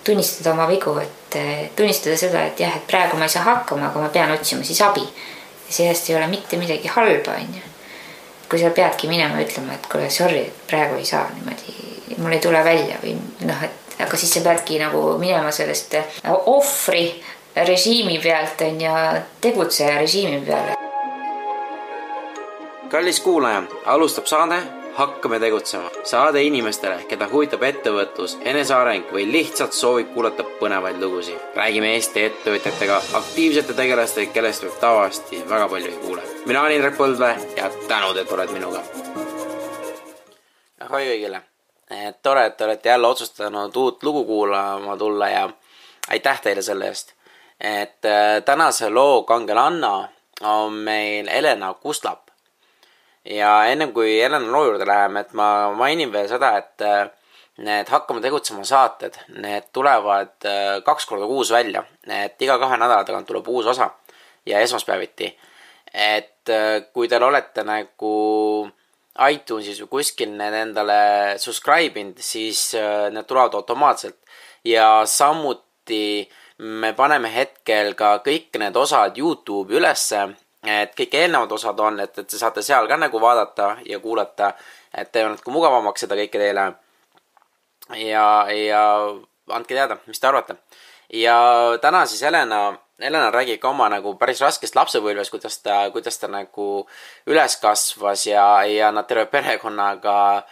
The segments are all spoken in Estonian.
tunnistada oma vigu, et tunnistada seda, et jah, et praegu ma ei saa hakkama, aga ma pean otsima siis abi. Ja sellest ei ole mitte midagi halba, on ju. Kui sa peadki minema ütlema, et kuule, sorry, praegu ei saa niimoodi, mul ei tule välja või noh, et aga siis sa peadki nagu minema sellest ohvri režiimi pealt on ja tegutseja režiimi peale. Kallis kuulaja, alustab saade Hakkame tegutsema. Saade inimestele, keda huvitab ettevõtlus, eneseareng või lihtsalt soovib kuulata põnevaid lugusid. Räägime Eesti ettevõtjatega, aktiivsete tegelastega, kellest võib tavaliselt väga palju ei kuule. Mina olen Indrek Põldvee ja tänud, et oled minuga. Ahoi kõigile. Tore, et olete jälle otsustanud uut lugu kuulama tulla ja aitäh teile selle eest. Tänase loo kangelanna on meil Elena Kuslap. Ja ennem kui Elena loo juurde läheme, et ma mainin veel seda, et need Hakkame tegutsema saated, need tulevad 2 korda kuus välja. Et iga 2 nädala tagant tuleb uus osa ja esmaspäeviti. Et kui teil olete nagu iTunesis või kuskil need endale subscribe'ind, siis need tulevad automaatselt. Ja samuti me paneme hetkel ka kõik need osad YouTube'i ülesse, et kõik eelnevad osad on, et te saate seal ka nagu vaadata ja kuulata, et te on natuke mugavamaks seda kõike teile ja andke teada, mis te arvate. Ja täna siis Elena räägib ka oma nagu päris raskest lapsepõlvest, kuidas ta nagu üles kasvas ja nad terve perekonnaga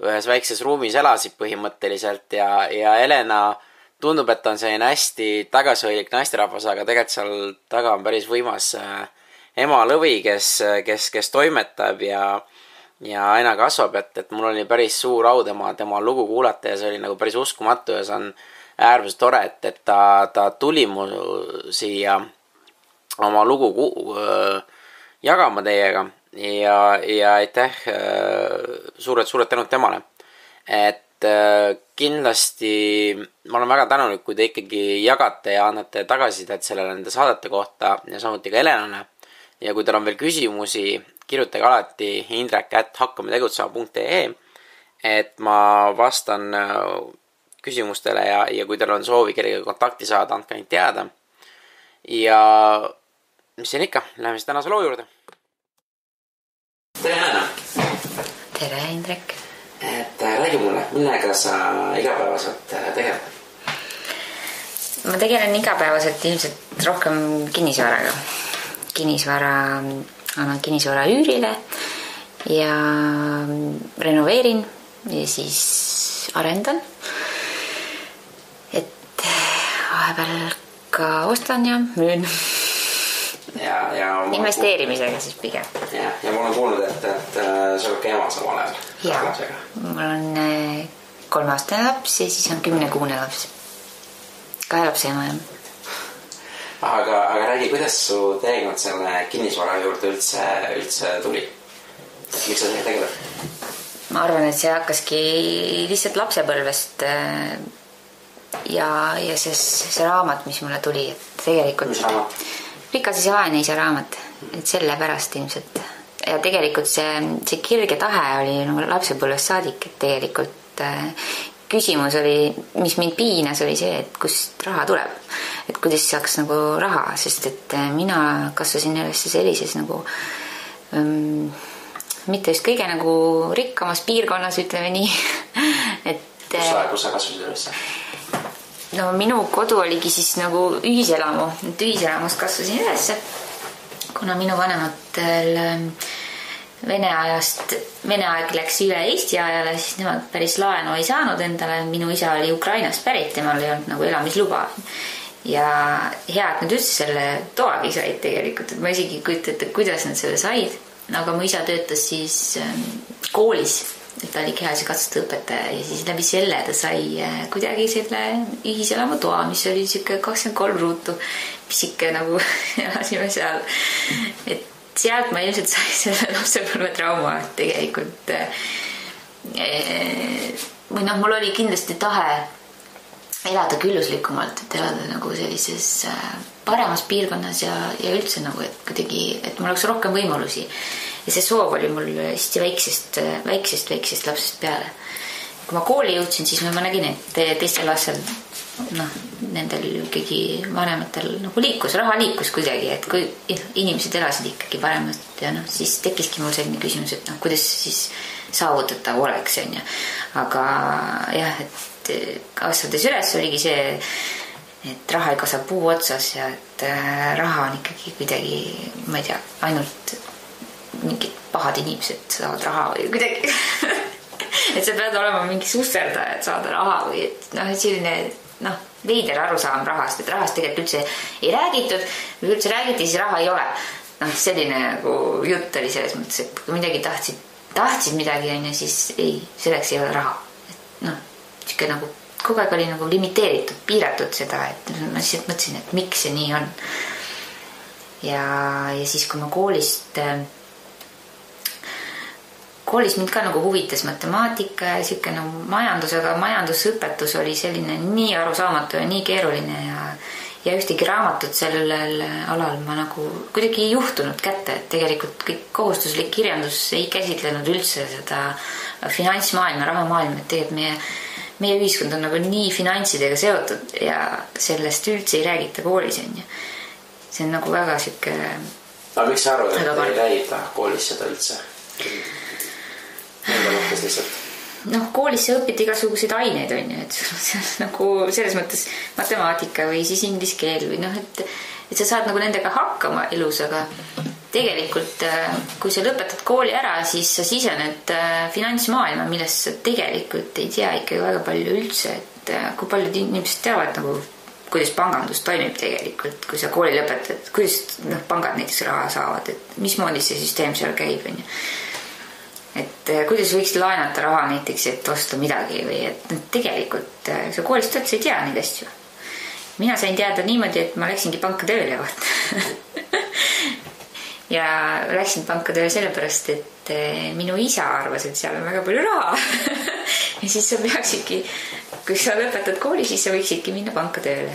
ühes väikses ruumis elasid põhimõtteliselt ja Elena tundub, et ta on selline hästi tagasihoidlik naisterahvas, aga tegelikult seal taga on päris võimas ema lõvi, kes toimetab ja aina kasvab, et mul oli päris suur au tema lugu kuulata ja see oli nagu päris uskumatu ja see on äärmiselt tore, et ta tuli mu siia oma lugu jagama teiega ja aitäh suured tänud temale. Et kindlasti ma olen väga tänulik, kui te ikkagi jagate ja annate tagasisidet sellele nende saadete kohta ja samuti ka Elenale. Ja kui teil on veel küsimusi, kirjutage alati indrek@hakkametegutsema.ee, et ma vastan küsimustele ja kui teil on soovi kellega kontakti saada, andke neid teada. Ja mis siin ikka, läheme siis tänase loo juurde. Tere, Elena! Tere, Indrek! Et räägi mulle, millega sa igapäevaselt tegeled? Ma tegelen igapäevaselt ilmselt rohkem kinnisvaraga. Annan kinnisvara üürile ja renoveerin ja siis arendan. Et vahepeal ka ostan ja müün. Investeerimisega siis pigem. Ja ma olen kuulnud, et sa oled ka ema samal ajal. Ja, mul on 3-aastane laps ja siis on 10-kuune laps. 2 lapse ema ja. Aga räägi, kuidas su teekond selle kinnisvara juurde üldse tuli? Miks sa tegeled? Ma arvan, et see hakkaski lihtsalt lapsepõlvest ja see raamat, mis mulle tuli, et tegelikult mis raamat? Rikas isa, vaene isa raamat, et selle pärast ilmselt. Ja tegelikult see kirge tahe oli nagu lapsepõlvest saadik, et tegelikult küsimus oli, mis mind piinas, oli see, et kust raha tuleb. Et kuidas saaks nagu raha, sest et mina kasvasin ülesse sellises nagu mitte just kõige nagu rikkamas piirkonnas, ütleme nii. Kus sa kasvasid ülesse? No minu kodu oligi siis nagu ühiselamu. Et ühiselamust kasvasin ülesse, kuna minu vanematel Vene aeg läks üle Eesti ajale, siis nemad päris laenu ei saanud endale. Minu isa oli Ukrainast pärit, temal ei olnud nagu elamisluba. Ja hea, et nad üldse selle toagi said tegelikult. Et ma isegi kujutan, kuidas nad selle said. Aga mu isa töötas siis koolis, et ta oli kehase katsuste õpetaja ja siis läbi selle ta sai kuidagi selle ühiselamu toa, mis oli siuke 23 ruutu, mis ikka nagu elasime seal. Et sealt ma ilmselt sai selle lapsepõlve trauma tegelikult. Või noh, mul oli kindlasti tahe elada külluslikumalt, et elada nagu sellises paremas piirkonnas ja üldse nagu, et kuidagi, et mul oleks rohkem võimalusi. Ja see soov oli mul hästi väiksest lapsest peale. Kui ma kooli jõudsin, siis ma nägin, et teistel lastel nendel ikkagi vanematel nagu raha liikus kuidagi, et kui inimesed elasid ikkagi paremalt ja siis tekkiski mul selline küsimus, et kuidas siis saavutatav oleks, on ju. Aga jah, et kasvades üles oligi see, et raha ei kasva puu otsas ja et raha on ikkagi kuidagi, ma ei tea, ainult mingid pahad inimesed saavad raha või kuidagi et sa pead olema mingi susserdaja, et saada raha või et selline veider arusaam rahast, et rahast tegelikult üldse ei räägitud või üldse räägiti, siis raha ei ole. Selline nagu jutt oli selles mõttes, et kui midagi tahtsid midagi, on ju, siis ei, selleks ei ole raha. Siuke nagu kogu aeg oli nagu limiteeritud, piiratud seda, et ma lihtsalt mõtlesin, et miks see nii on. Ja siis, kui ma koolis mind ka nagu huvitas matemaatika ja siuke nagu majandus, aga majandusõpetus oli selline nii arusaamatu ja nii keeruline ja ühtegi raamatut sellel alal ma nagu kuidagi ei juhtunud kätte, et tegelikult kõik kohustuslik kirjandus ei käsitlenud üldse seda finantsmaailma, rahamaailma, et tegelikult meie ühiskond on nagu nii finantsidega seotud ja sellest üldse ei räägita koolis, on ju. See on nagu väga siuke... Aga miks sa arvad, et ei räägita koolis seda üldse? Enda mõttes lihtsalt. Koolis sa õpid igasuguseid aineid, on ju, et nagu selles mõttes matemaatika või siis inglise keel või et sa saad nagu nendega hakkama elus, aga tegelikult kui sa lõpetad kooli ära, siis sa sisened finantsmaailma, millest sa tegelikult ei tea ikkagi väga palju üldse, et kui paljud inimesed teavad nagu, kuidas pangandus toimib tegelikult, kui sa kooli lõpetad, kuidas pangad näiteks raha saavad, et mismoodi see süsteem seal käib, on ju. Et kuidas võiksid laenata raha näiteks, et osta midagi või et tegelikult sa koolist üldse ei tea neid asju. Mina sain teada niimoodi, et ma läksingi panka tööle ja läksin panka tööle sellepärast, et minu isa arvas, et seal on väga palju raha ja siis sa peaksidki, kui sa lõpetad kooli, siis sa võiksidki minna panka tööle.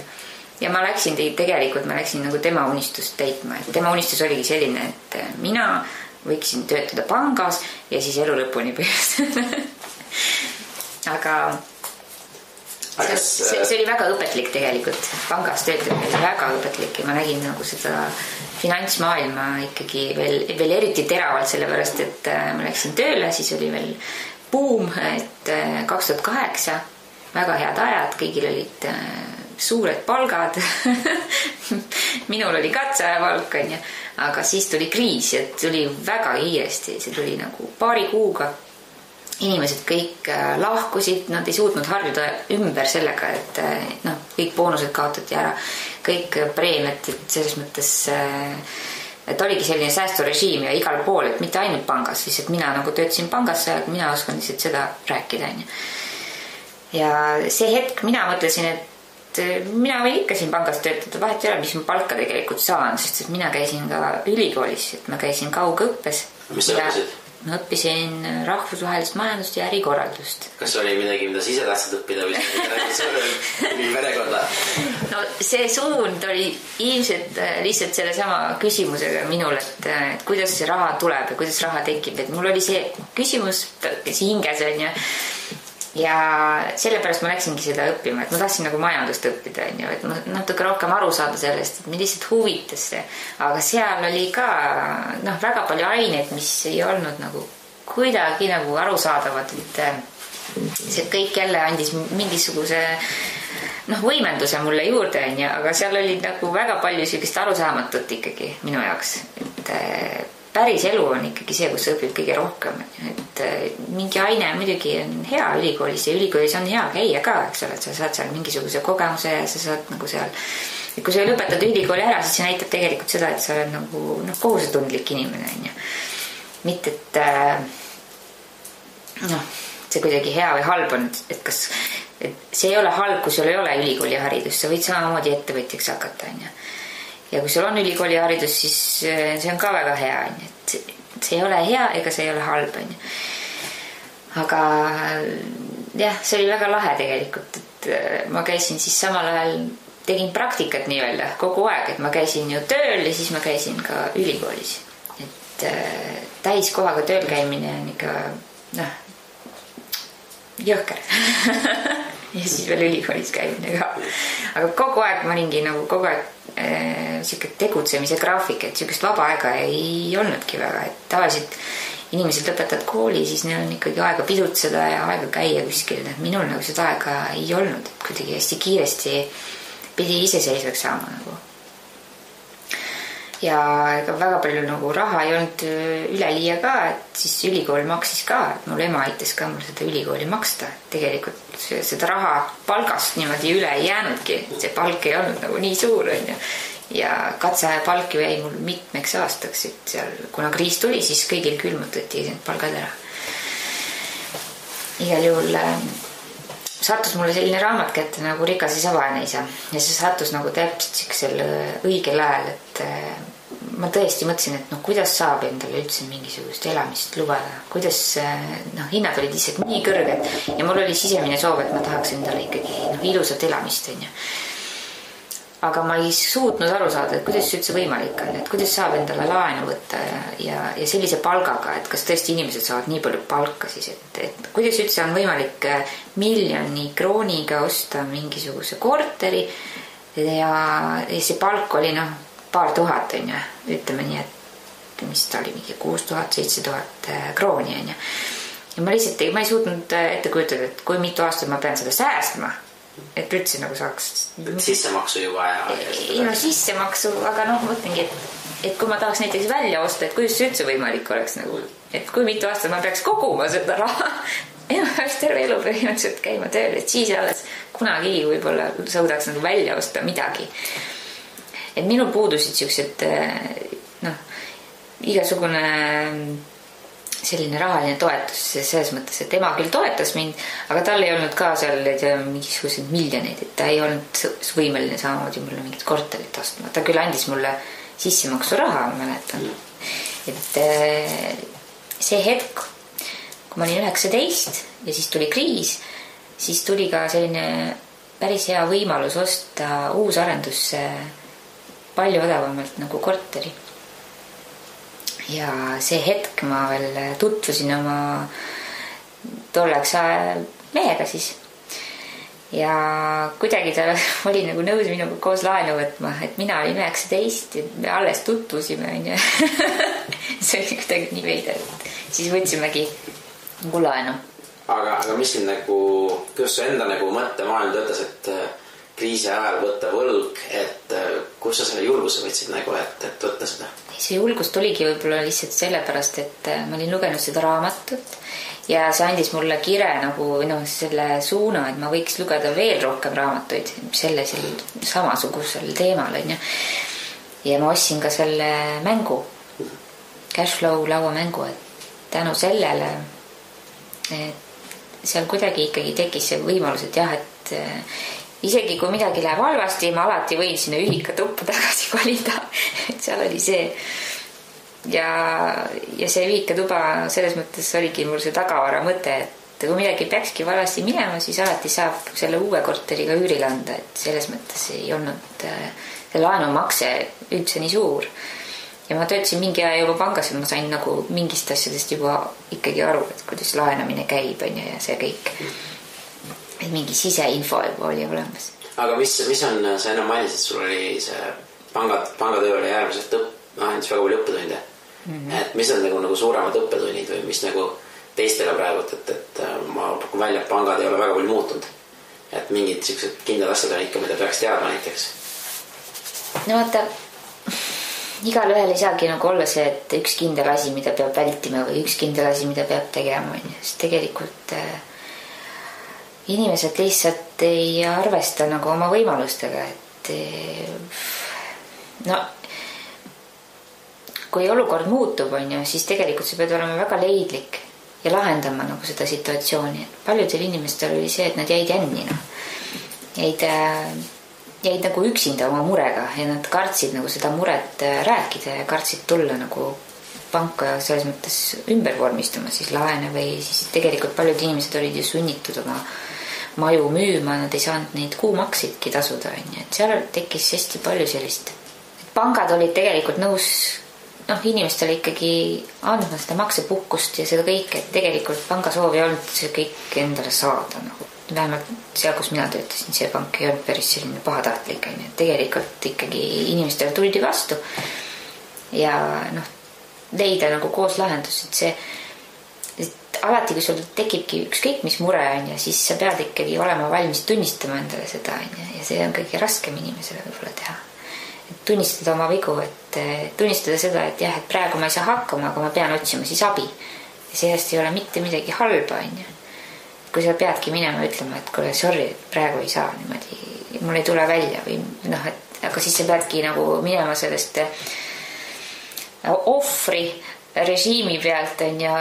Ja ma läksin nagu tema unistust täitma, et tema unistus oligi selline, et mina võiksin töötada pangas ja siis elu lõpuni põhjustada. Aga see oli väga õpetlik tegelikult. Pangas töötamine oli väga õpetlik ja ma nägin nagu seda finantsmaailma ikkagi veel eriti teravalt, sellepärast, et ma läksin tööle, siis oli veel buum, et 2008 väga head ajad, kõigil olid suured palgad. Minul oli katseaja palk, on ju. Aga siis tuli kriis ja tuli väga kiiresti, see tuli nagu paari kuuga. Inimesed kõik lahkusid, nad ei suutnud harjuda ümber sellega, et kõik boonused kaotati ära, kõik preemiat, et selles mõttes, et oligi selline säästurežiim ja igal pool, et mitte ainult pangas, lihtsalt mina nagu töötasin pangas, mina oskan lihtsalt seda rääkida, on ju. Ja see hetk mina mõtlesin, et mina võin ikka siin pangas töötada, vahet ei ole, mis ma palka tegelikult saan, sest et mina käisin ka ülikoolis, et ma käisin kaugõppes. Mis sa õppisid? Ma õppisin rahvusvahelist majandust ja ärikorraldust. Kas oli midagi, mida sa ise tahtsid õppida või perekonda? No see suund oli ilmselt lihtsalt selle sama küsimusega minul, et kuidas see raha tuleb ja kuidas raha tekib, et mul oli see küsimus hinges, on ju. Ja sellepärast ma läksingi seda õppima, et ma tahtsin nagu majandust õppida, on ju, et ma natuke rohkem aru saada sellest, et mind lihtsalt huvitas see. Aga seal oli ka väga palju aineid, mis ei olnud nagu kuidagi nagu arusaadavad, et see kõik jälle andis mingisuguse võimenduse mulle juurde, on ju, aga seal oli nagu väga palju sellist arusaamatut ikkagi minu jaoks, et päris elu on ikkagi see, kus sa õpid kõige rohkem, et mingi aine muidugi on hea ülikoolis ja ülikoolis on hea käia ka, eks ole, et sa saad seal mingisuguse kogemuse ja sa saad nagu seal, et kui sa lõpetad ülikooli ära, siis see näitab tegelikult seda, et sa oled nagu kohusetundlik inimene, on ju. Mitte, et see kuidagi hea või halb on, et see ei ole halb, kui sul ei ole ülikooli haridus, sa võid samamoodi ettevõtjaks hakata, on ju. Ja kui sul on ülikooli haridus, siis see on ka väga hea, et see ei ole hea ega see ei ole halb, on ju. Aga jah, see oli väga lahe tegelikult, et ma käisin siis samal ajal, tegin praktikat nii-öelda kogu aeg, et ma käisin ju tööl ja siis ma käisin ka ülikoolis. Et täiskohaga tööl käimine on ikka jõhker. ja siis veel ülikoolis käimine ka. aga kogu aeg ma olingi nagu kogu aeg siuke tegutsemise graafik, et siukest vaba aega ei olnudki väga, et tavaliselt inimesed lõpetavad kooli, siis neil on ikkagi aega pidutseda ja aega käia kuskil, et minul nagu seda aega ei olnud, et kuidagi hästi kiiresti pidi iseseisvaks saama nagu. Ja ega väga palju nagu raha ei olnud üleliia ka, et siis ülikool maksis ka, et mul ema aitas ka mul seda ülikooli maksta. Tegelikult seda raha palgast niimoodi üle ei jäänudki, see palk ei olnud nagu nii suur, on ju. Ja katsepalk jäi mul mitmeks aastaks, et seal, kuna kriis tuli, siis kõigil külmutati palgad ära. Igal juhul sattus mulle selline raamat kätte nagu Rikas isa, vaene isa. Ja see sattus nagu täpselt siuksel õigel ajal, et ma tõesti mõtlesin, et kuidas saab endale üldse mingisugust elamist lubada. Kuidas hinnad olid lihtsalt nii kõrged ja mul oli sisemine soov, et ma tahaks endale ikkagi ilusat elamist, on ju. Aga ma ei suutnud aru saada, et kuidas see üldse võimalik on, et kuidas saab endale laenu võtta ja sellise palgaga, et kas tõesti inimesed saavad nii palju palka siis, et kuidas üldse on võimalik 1 miljoni krooniga osta mingisuguse korteri ja see palk oli paar tuhat, on ju, ütleme nii, et mis ta oli, mingi 6000, 7000 krooni, on ju. Ja ma lihtsalt ma ei suutnud ette kujutada, et kui mitu aastat ma pean seda säästma, et üldse nagu saaks sissemaksu juba ja sissemaksu, aga mõtlengi, et kui ma tahaks näiteks välja osta, et kuidas see üldse võimalik oleks nagu, et kui mitu aastat ma peaks koguma seda raha ja ma peaks terve elu põhimõtteliselt käima tööl, et siis alles kunagi võib-olla suudaks nagu välja osta midagi. Et minul puudusid siuksed igasugune selline rahaline toetus selles mõttes, et ema küll toetas mind, aga tal ei olnud ka seal mingisugused miljoneid, et ta ei olnud võimeline samamoodi mulle mingit korterit ostma. Ta küll andis mulle sissemaksu raha, ma mäletan. Et see hetk, kui ma olin 19 ja siis tuli kriis, siis tuli ka selline päris hea võimalus osta uusarendusse palju odavamalt nagu korteri. Ja see hetk ma veel tutvusin oma tolleks mehega siis. Ja kuidagi ta oli nagu nõus minuga koos laenu võtma, et mina olin 19 ja me alles tutvusime, on ju. See oli kuidagi nii veider. Siis võtsimegi nagu laenu. Aga mis siin nagu, kuidas su enda nagu mõttemaailm töötas, et kriisi ajal võtta võlg, et kus sa selle julguse võtsid nagu, et võtta seda? See julgus tuligi võib-olla lihtsalt sellepärast, et ma olin lugenud seda raamatut ja see andis mulle kire nagu selle suuna, et ma võiks lugeda veel rohkem raamatuid sellisel samasugusel teemal, on ju. Ja ma ostsin ka selle mängu, Cashflow lauamängu, et tänu sellele seal kuidagi ikkagi tekkis see võimalus, et jah, et isegi kui midagi läheb halvasti, ma alati võin sinna ühikatuppa tagasi kolida. Et seal oli see. Ja see ühikatuba selles mõttes oligi mul see tagavara mõte, et kui midagi peakski valasti minema, siis alati saab selle uue korteriga üürile anda. Et selles mõttes ei olnud see laenumakse üldse nii suur. Ja ma töötasin mingi aja juba pangas, et ma sain nagu mingist asjadest juba ikkagi aru, et kuidas laenamine käib, on ja see kõik. Et mingi siseinfo juba oli olemas. Aga mis on, sa enam mainisid, sul oli see pangatöö oli äärmiselt andis väga palju õppetunde. Et mis on nagu suuremad õppetunnid või mis nagu teistele praegu, et ma pakun välja, et pangad ei ole väga palju muutunud. Et mingid siuksed kindlad asjad on ikka, mida peaks teadma näiteks. No vaata, igal ühel ei saagi nagu olla see, et üks kindel asi, mida peab vältima või üks kindel asi, mida peab tegema. Sest tegelikult inimesed lihtsalt ei arvesta nagu oma võimalustega, et kui olukord muutub, on ju, siis tegelikult sa pead olema väga leidlik ja lahendama nagu seda situatsiooni. Paljudel inimestel oli see, et nad jäid jänni, jäid nagu üksinda oma murega ja nad kartsid nagu seda muret rääkida ja kartsid tulla nagu panka selles mõttes ümber vormistama siis laene või siis tegelikult paljud inimesed olid ju sunnitud oma maju müüma, nad ei saanud neid kuumaksidki tasuda, on ju, et seal tekkis hästi palju sellist. Pangad olid tegelikult nõus inimestele ikkagi andma seda maksepuhkust ja seda kõike, et tegelikult panga soov ei olnud see kõik endale saada nagu. Vähemalt seal, kus mina töötasin, see pank ei olnud päris selline pahatahtlik, et tegelikult ikkagi inimestele tuldi vastu ja leida nagu koos lahendus, et see, et alati, kui sul tekibki ükskõik mis mure on ja siis sa pead ikkagi olema valmis tunnistama endale seda on ja see on kõige raskem inimesele võib-olla teha. Et tunnistada oma vigu, et tunnistada seda, et jah, et praegu ma ei saa hakkama, aga ma pean otsima siis abi. Ja sellest ei ole mitte midagi halba on ju. Kui sa peadki minema ja ütlema, et kuule, sorry, praegu ei saa niimoodi, mul ei tule välja või aga siis sa peadki nagu minema sellest ohvri režiimi pealt on ja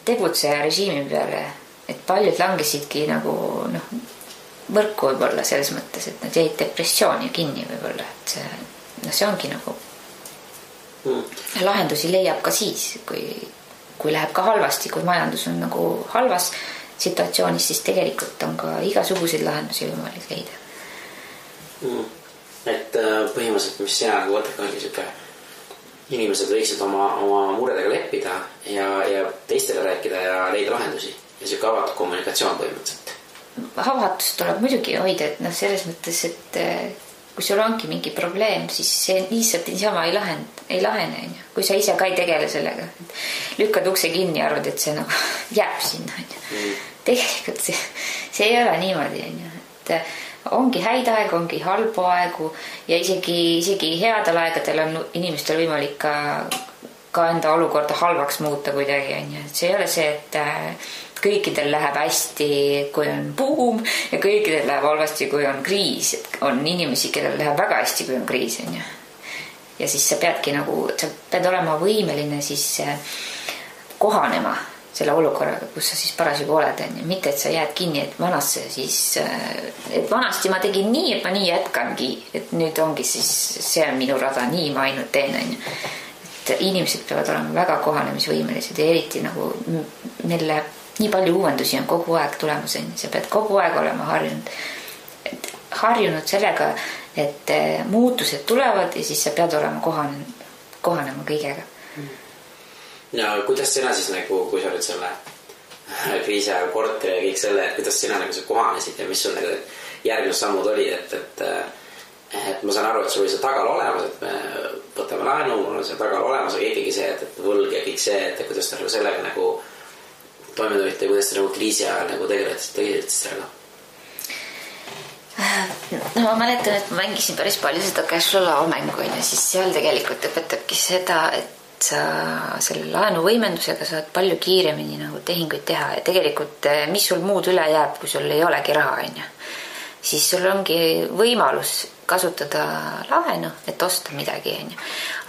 tegutseja režiimi peale, et paljud langesidki nagu võrku võib-olla selles mõttes, et nad jäid depressiooni kinni võib-olla, et see ongi nagu lahendusi leiab ka siis, kui läheb ka halvasti, kui majandus on nagu halvas situatsioonis, siis tegelikult on ka igasuguseid lahendusi võimalik leida. Et põhimõtteliselt, mis sina nagu võtad ongi siuke, inimesed võiksid oma muredega leppida ja teistele rääkida ja leida lahendusi ja siuke avatud kommunikatsioon põhimõtteliselt. Avatust tuleb muidugi hoida, et selles mõttes, et kui sul ongi mingi probleem, siis see lihtsalt niisama ei lahene. Kui sa ise ka ei tegele sellega, lükkad ukse kinni ja arvad, et see nagu jääb sinna. Tegelikult see ei ole niimoodi. Et ongi häid aegu, ongi halbu aegu ja isegi headel aegadel on inimestel võimalik ka enda olukorda halvaks muuta kuidagi. See ei ole see, et kõikidel läheb hästi, kui on buum ja kõikidel läheb halvasti, kui on kriis. Et on inimesi, kellel läheb väga hästi, kui on kriis. Ja siis sa peadki sa pead olema võimeline siis kohanema selle olukorraga, kus sa siis parasjagu oled. Mitte, et sa jääd kinni, et vanasse siis, et vanasti ma tegin nii, et ma nii jätkangi, et nüüd ongi siis, see on minu rada, nii ma ainult teen. Et inimesed peavad olema väga kohanemisvõimelised ja eriti nagu neile nii palju uuendusi on kogu aeg tulemas. Sa pead kogu aeg olema harjunud sellega, et muutused tulevad ja siis sa pead olema kohanema kõigega. Ja kuidas sina siis nagu, kui sa olid selle kriisi ajal korteri ja kõik selle, et kuidas sina nagu sa kohanesid ja mis sul nagu järgmised sammud oli, et ma saan aru, et sul oli see tagal olemas, et me võtame laenu, mul on see tagal olemas, aga ikkagi see, et võlg ja kõik see, et kuidas ta sellega nagu toime tulite ja kuidas te nagu kriisi ajal nagu tegelete sellega? Ma mäletan, et ma mängisin päris palju seda cashflow laomängu ja siis seal tegelikult õpetabki seda, et sa selle laenu võimendusega saad palju kiiremini nagu tehinguid teha ja tegelikult mis sul muud üle jääb, kui sul ei olegi raha, siis sul ongi võimalus kasutada laenu, et osta midagi,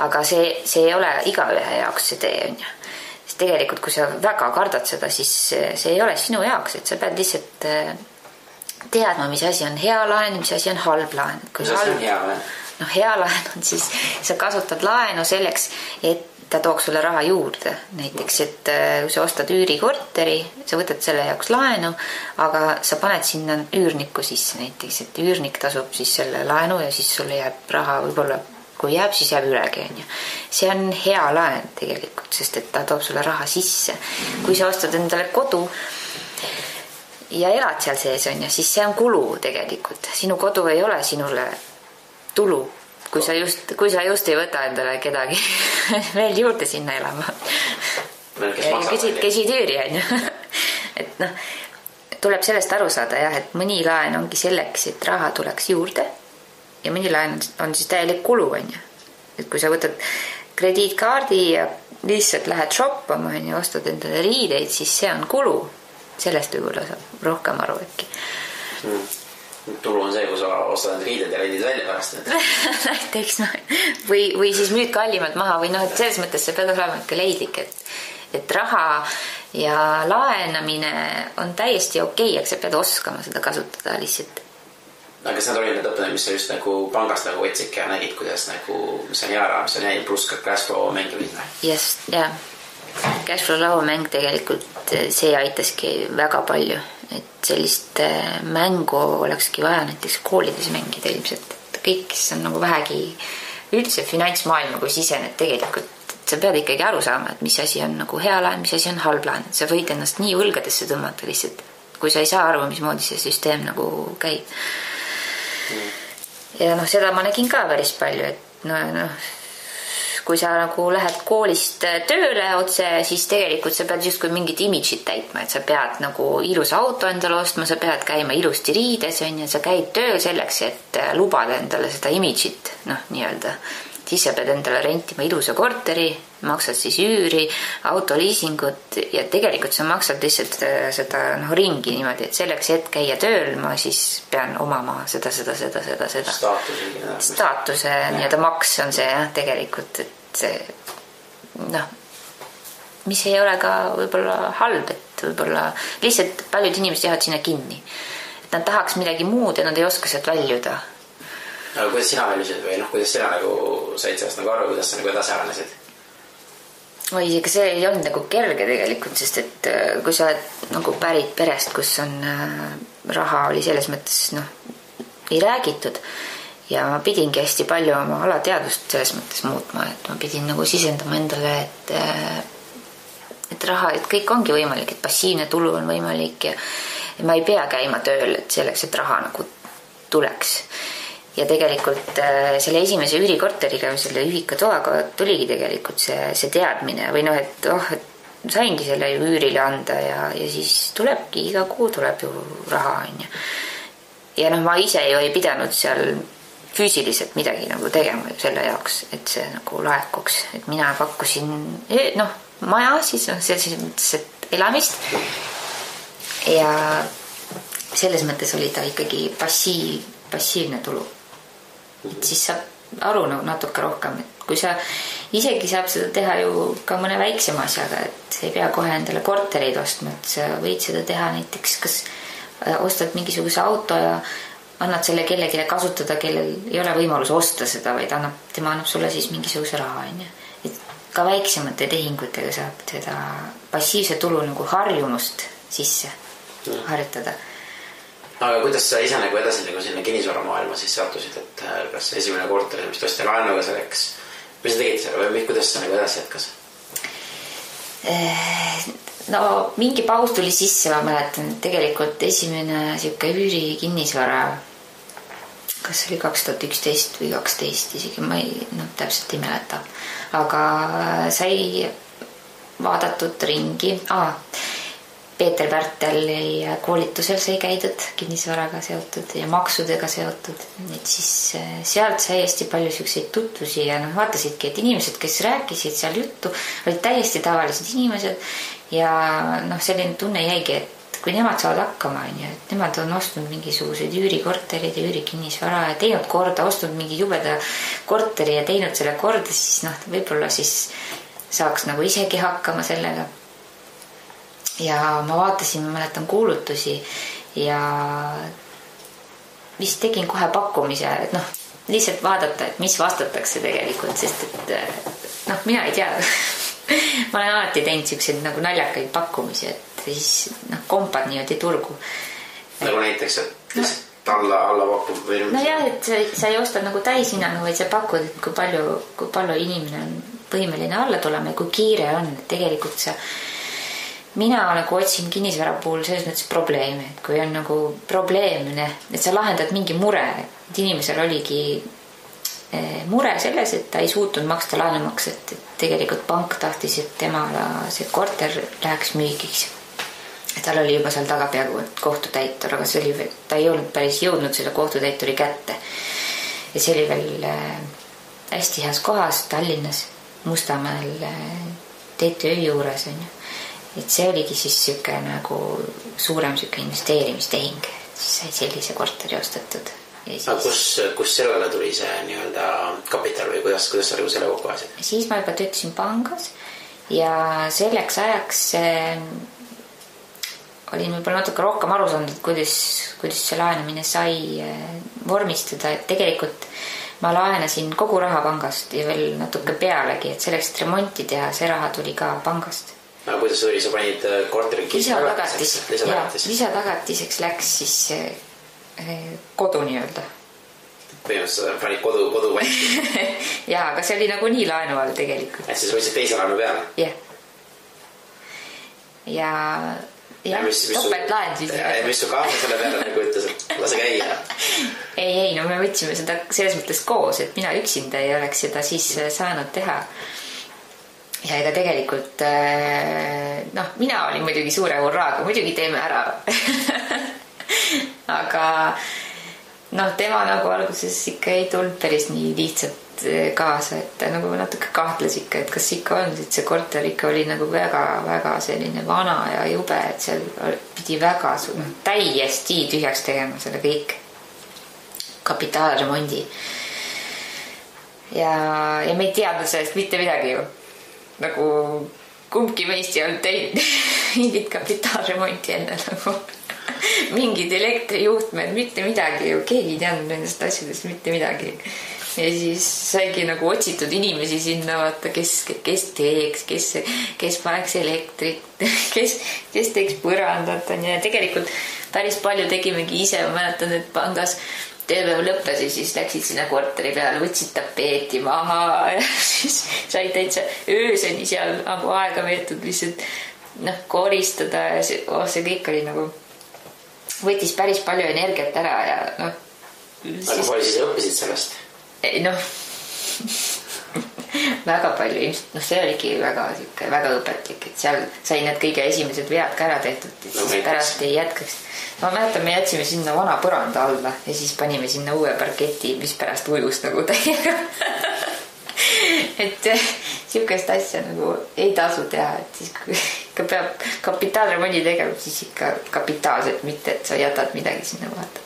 aga see ei ole igaühe jaoks see tee, sest tegelikult kui sa väga kardad seda, siis see ei ole sinu jaoks, et sa pead lihtsalt teadma, mis asi on hea laen, mis asi on halb laen. Mis asi on hea laen? Hea laen on siis, sa kasutad laenu selleks, et ta tooks sulle raha juurde. Näiteks, et kui sa ostad üürikorteri, sa võtad selle jaoks laenu, aga sa paned sinna üürniku sisse näiteks, et üürnik tasub siis selle laenu ja siis sulle jääb raha võib-olla, kui jääb, siis jääb ülegi. See on hea laen tegelikult, sest et ta toob sulle raha sisse. Kui sa ostad endale kodu ja elad seal sees, siis see on kulu tegelikult. Sinu kodu ei ole sinule tulu. Kui sa just ei võta endale kedagi veel juurde sinna elama. Kesid üüri, et tuleb sellest aru saada, et mõni laen ongi selleks, et raha tuleks juurde ja mõni laen on siis täielik kulu. Et kui sa võtad krediitkaardi ja lihtsalt lähed shoppama ja ostad endale riideid, siis see on kulu. Sellest võib-olla saab rohkem aru äkki. Tulu on see, kui sa ostad end riided ja rendid välja pärast. Näiteks, või siis müüd kallimalt maha või et selles mõttes sa pead olema ikka leidlik, et raha ja laenamine on täiesti okei, aga sa pead oskama seda kasutada lihtsalt. Aga kas need olid need õppenud, mis sa just nagu pangast nagu võtsid ja nägid, kuidas nagu, mis on hea raha, mis on hea, pluss ka cashflow mäng olid? Just, jah. Cashflow lauamäng tegelikult see aitaski väga palju, et sellist mängu olekski vaja näiteks koolides mängida ilmselt, et kõik, kes on nagu vähegi üldse finantsmaailma, kui sisened tegelikult sa pead ikkagi aru saama, et mis asi on nagu hea laen, mis asi on halb laen. Sa võid ennast nii võlgadesse tõmmata lihtsalt, kui sa ei saa aru, mismoodi see süsteem nagu käib. Ja noh, seda ma nägin ka päris palju, et kui sa nagu lähed koolist tööle otse, siis tegelikult sa pead justkui mingit imidžit täitma, et sa pead nagu ilusa auto endale ostma, sa pead käima ilusti riides, on ja sa käid tööl selleks, et lubada endale seda imidžit, nii-öelda. Siis sa pead endale rentima ilusa korteri, maksad siis üüri, autoliisingut ja tegelikult sa maksad lihtsalt seda ringi niimoodi, et selleks, et käia tööl, ma siis pean omama seda. Staatuse nii-öelda maks on see tegelikult, et see mis ei ole ka võib-olla halb, et võib-olla lihtsalt paljud inimesed jäävad sinna kinni. Et nad tahaks midagi muud ja nad ei oska sealt väljuda. Aga kuidas sina väljusid või kuidas sina nagu said sellest nagu aru, kuidas sa nagu edasi arenesid? Ega see ei olnud nagu kerge tegelikult, sest et kui sa oled nagu pärit perest, kus on raha oli selles mõttes ei räägitud ja ma pidingi hästi palju oma alateadust selles mõttes muutma, et ma pidin nagu sisendama endale, et raha, et kõik ongi võimalik, et passiivne tulu on võimalik ja ma ei pea käima tööl, et selleks, et raha nagu tuleks. Ja tegelikult selle esimese üürikorteriga või selle ühika toaga tuligi tegelikult see teadmine või et saingi selle üürile anda ja siis tulebki, iga kuu tuleb ju raha, on ju. Ja ma ise ju ei pidanud seal füüsiliselt midagi nagu tegema selle jaoks, et see nagu laekuks. Et mina pakkusin maja, siis selles mõttes, et elamist. Ja selles mõttes oli ta ikkagi passiivne tulu. Et siis saab aru natuke rohkem, et kui sa isegi saab seda teha ju ka mõne väiksema asjaga, et ei pea kohe endale kortereid ostma, et sa võid seda teha näiteks, kas ostad mingisuguse auto ja annad selle kellegile kasutada, kellel ei ole võimalus osta seda, vaid tema annab sulle siis mingisuguse raha, on ju. Et ka väiksemate tehingutega saab seda passiivse tulu nagu harjumust sisse harjutada. Aga kuidas sa ise nagu edasi nagu sinna kinnisvaramaailma siis sattusid, et kas esimene korter, mis tõesti laenuga selleks, mis sa tegid seal või kuidas sa nagu edasi jätkas? Mingi paus tuli sisse, ma mäletan, tegelikult esimene siuke üüri kinnisvara, kas oli 2011 või 2012 isegi, ma täpselt ei mäleta, aga sai vaadatud ringi, Peeter Pärteli koolitusel sai käidud kinnisvaraga seotud ja maksudega seotud, et siis sealt sai hästi palju siukseid tutvusi ja vaatasidki, et inimesed, kes rääkisid seal juttu, olid täiesti tavalised inimesed ja selline tunne jäigi, et kui nemad saavad hakkama, et nemad on ostnud mingisuguseid üürikorterid ja üürikinnisvara ja teinud korda, ostnud mingi jubeda korteri ja teinud selle korda, siis võib-olla siis saaks nagu isegi hakkama sellega. Ja ma vaatasin, ma mäletan kuulutusi ja vist tegin kohe pakkumise, et lihtsalt vaadata, et mis vastatakse tegelikult, sest et mina ei tea. Ma olen alati teinud siukseid nagu naljakaid pakkumisi, et siis kompad niimoodi turgu. Nagu näiteks, et lihtsalt alla pakub või? Jah, et sa ei osta nagu täishinnaga, vaid sa pakud, et kui palju inimene on võimeline alla tulema ja kui kiire on, et tegelikult mina nagu otsin kinnisvara puhul selles mõttes probleemi, et kui on nagu probleemne, et sa lahendad mingi mure, et inimesel oligi mure selles, et ta ei suutnud maksta laenumakset, et tegelikult pank tahtis, et temala see korter läheks müügiks. Tal oli juba seal taga peaaegu kohtutäitur, aga ta ei olnud päris jõudnud selle kohtutäituri kätte. Ja see oli veel hästi heas kohas Tallinnas, Mustamäel TTÜ juures on ju. Et see oligi siis siuke nagu suurem siuke investeerimistehing, siis sai sellise korteri ostetud. Siis... Aga kus sellele tuli see nii-öelda kapital või kuidas sa nagu selle kokku ajasid? Siis ma juba töötasin pangas ja selleks ajaks olin võib-olla natuke rohkem aru saanud, et kuidas see laenamine sai vormistada, et tegelikult ma laenasin kogu raha pangast ja veel natuke pealegi, et selleks, et remonti teha, see raha tuli ka pangast. Aga kuidas tuli, sa panid korteri lisatagatiseks läks siis kodu nii-öelda. põhimõtteliselt panid kodu valiti. Jaa, aga see oli nagu nii laenu all tegelikult. Et siis võtsid teise laenu peale? Jah. Ja topetlaen siis. Ja mis su kaama selle peale nagu ütles, et lase käia? Ei, no me võtsime seda selles mõttes koos, et mina üksinda ei oleks seda siis saanud teha. Ja ega tegelikult, noh, mina olin muidugi suure hurraaga, muidugi teeme ära. Aga noh, tema nagu alguses ikka ei tulnud päris nii lihtsalt kaasa, et ta nagu natuke kahtles ikka, et kas ikka on, et see korter ikka oli nagu väga selline vana ja jube, et seal pidi väga täiesti tühjaks tegema selle kõik kapitaalremondi. Ja me ei teadnud sellest mitte midagi ju. Nagu kumbki meist ei olnud teinud mingit kapitaalremonti enne nagu mingid elektrijuhtmed, mitte midagi ju, keegi ei teadnud nendest asjadest mitte midagi. Ja siis saigi nagu otsitud inimesi sinna, vaata, kes teeks, kes paneks elektrit, kes teeks põrandat. Ja tegelikult päris palju tegimegi ise, ma mäletan, et pangas tööpäev lõppes ja siis läksid sinna korteri peale, võtsid tapeeti maha ja siis sai täitsa ööseni seal nagu aega veetud lihtsalt koristada ja see kõik oli nagu võttis päris palju energiat ära ja noh. Aga palju siis õppisid sellest? Noh, väga palju ilmselt, noh see oligi väga õpetlik, et seal sai need kõige esimesed vead ka ära tehtud, et siis pärast ei jätkaks. Ma mäletan, me jätsime sinna vana põranda alla ja siis panime sinna uue parketi, mis pärast ujus nagu täiega. Et siukest asja nagu ei tasu teha, et siis ikka peab kapitaalremondi tegema, siis ikka kapitaalselt, mitte et sa jätad midagi sinna vaata.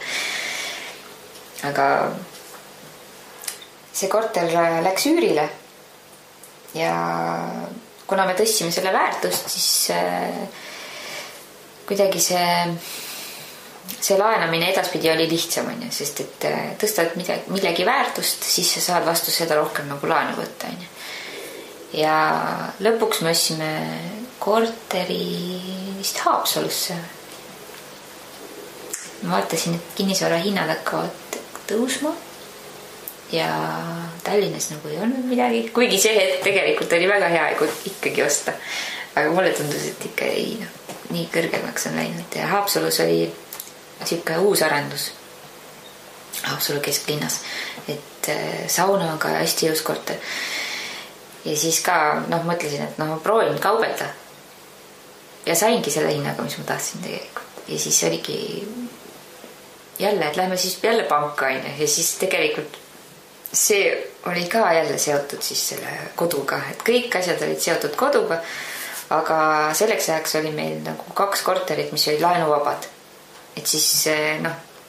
Aga see korter läks üürile ja kuna me tõstsime selle väärtust, siis kuidagi see laenamine edaspidi oli lihtsam, sest et tõstad millegi väärtust, siis sa saad vastu seda rohkem nagu laenu võtta. Ja lõpuks me ostsime korteri vist Haapsalusse. Ma vaatasin, et kinnisvara hinnad hakkavad tõusma ja Tallinnas nagu ei olnud midagi, kuigi see hetk tegelikult oli väga hea ikkagi osta. Aga mulle tundus, et ikka ei, nii kõrgemaks on läinud ja Haapsalus oli siuke uus arendus Haapsalu kesklinnas, et sauna on ka hästi jõus korter. Ja siis ka mõtlesin, et ma proovin kaubelda ja saingi selle hinnaga, mis ma tahtsin tegelikult. Ja siis oligi jälle, et lähme siis jälle panka ja siis tegelikult see oli ka jälle seotud siis selle koduga, et kõik asjad olid seotud koduga, aga selleks ajaks oli meil nagu 2 korterit, mis olid laenuvabad. Et siis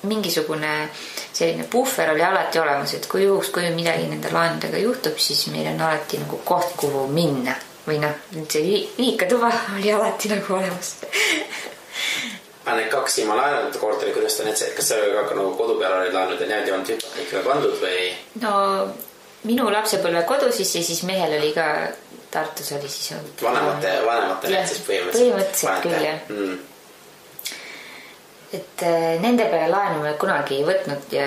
mingisugune selline puhver oli alati olemas, et kui midagi nende laenudega juhtub, siis meil on alati nagu koht, kuhu minna. Või see viikatuba oli alati nagu olemas. Aga need 2 ilma laenud korteri, kuidas ta need, kas see oli ka nagu kodu peal olid laenud ja need on ikka pandud või? No minu lapsepõlve kodu siis ja siis mehel oli ka Tartus oli siis vanemate need siis põhimõtteliselt küll, jah. Et nende peale laenu me kunagi ei võtnud ja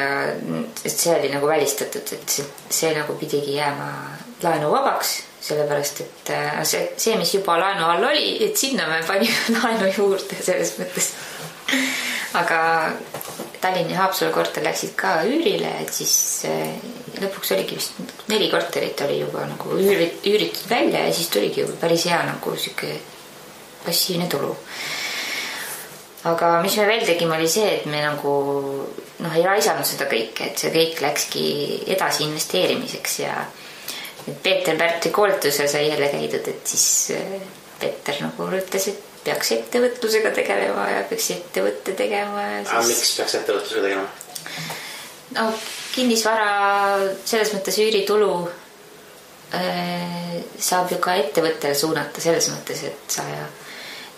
see oli nagu välistatud, et see nagu pidigi jääma laenu vabaks, sellepärast et see, mis juba laenu all oli, et sinna me panime laenu juurde selles mõttes. Aga Tallinna ja Haapsalu korter läksid ka üürile, et siis lõpuks oligi vist 4 korterit oli juba nagu üüritud välja ja siis tuligi juba päris hea nagu siuke passiivne tulu. Aga mis me veel tegime oli see, et me nagu ei raisanud seda kõike, et see kõik läkski edasi investeerimiseks ja Peeter Pärti koolituse sai jälle käidud, et siis Peeter nagu ütles, et peaks ettevõtlusega tegelema ja peaks ettevõtte tegema. Aga miks peaks ettevõtlusega tegema? Kinnisvara selles mõttes üüritulu saab ju ka ettevõttele suunata selles mõttes,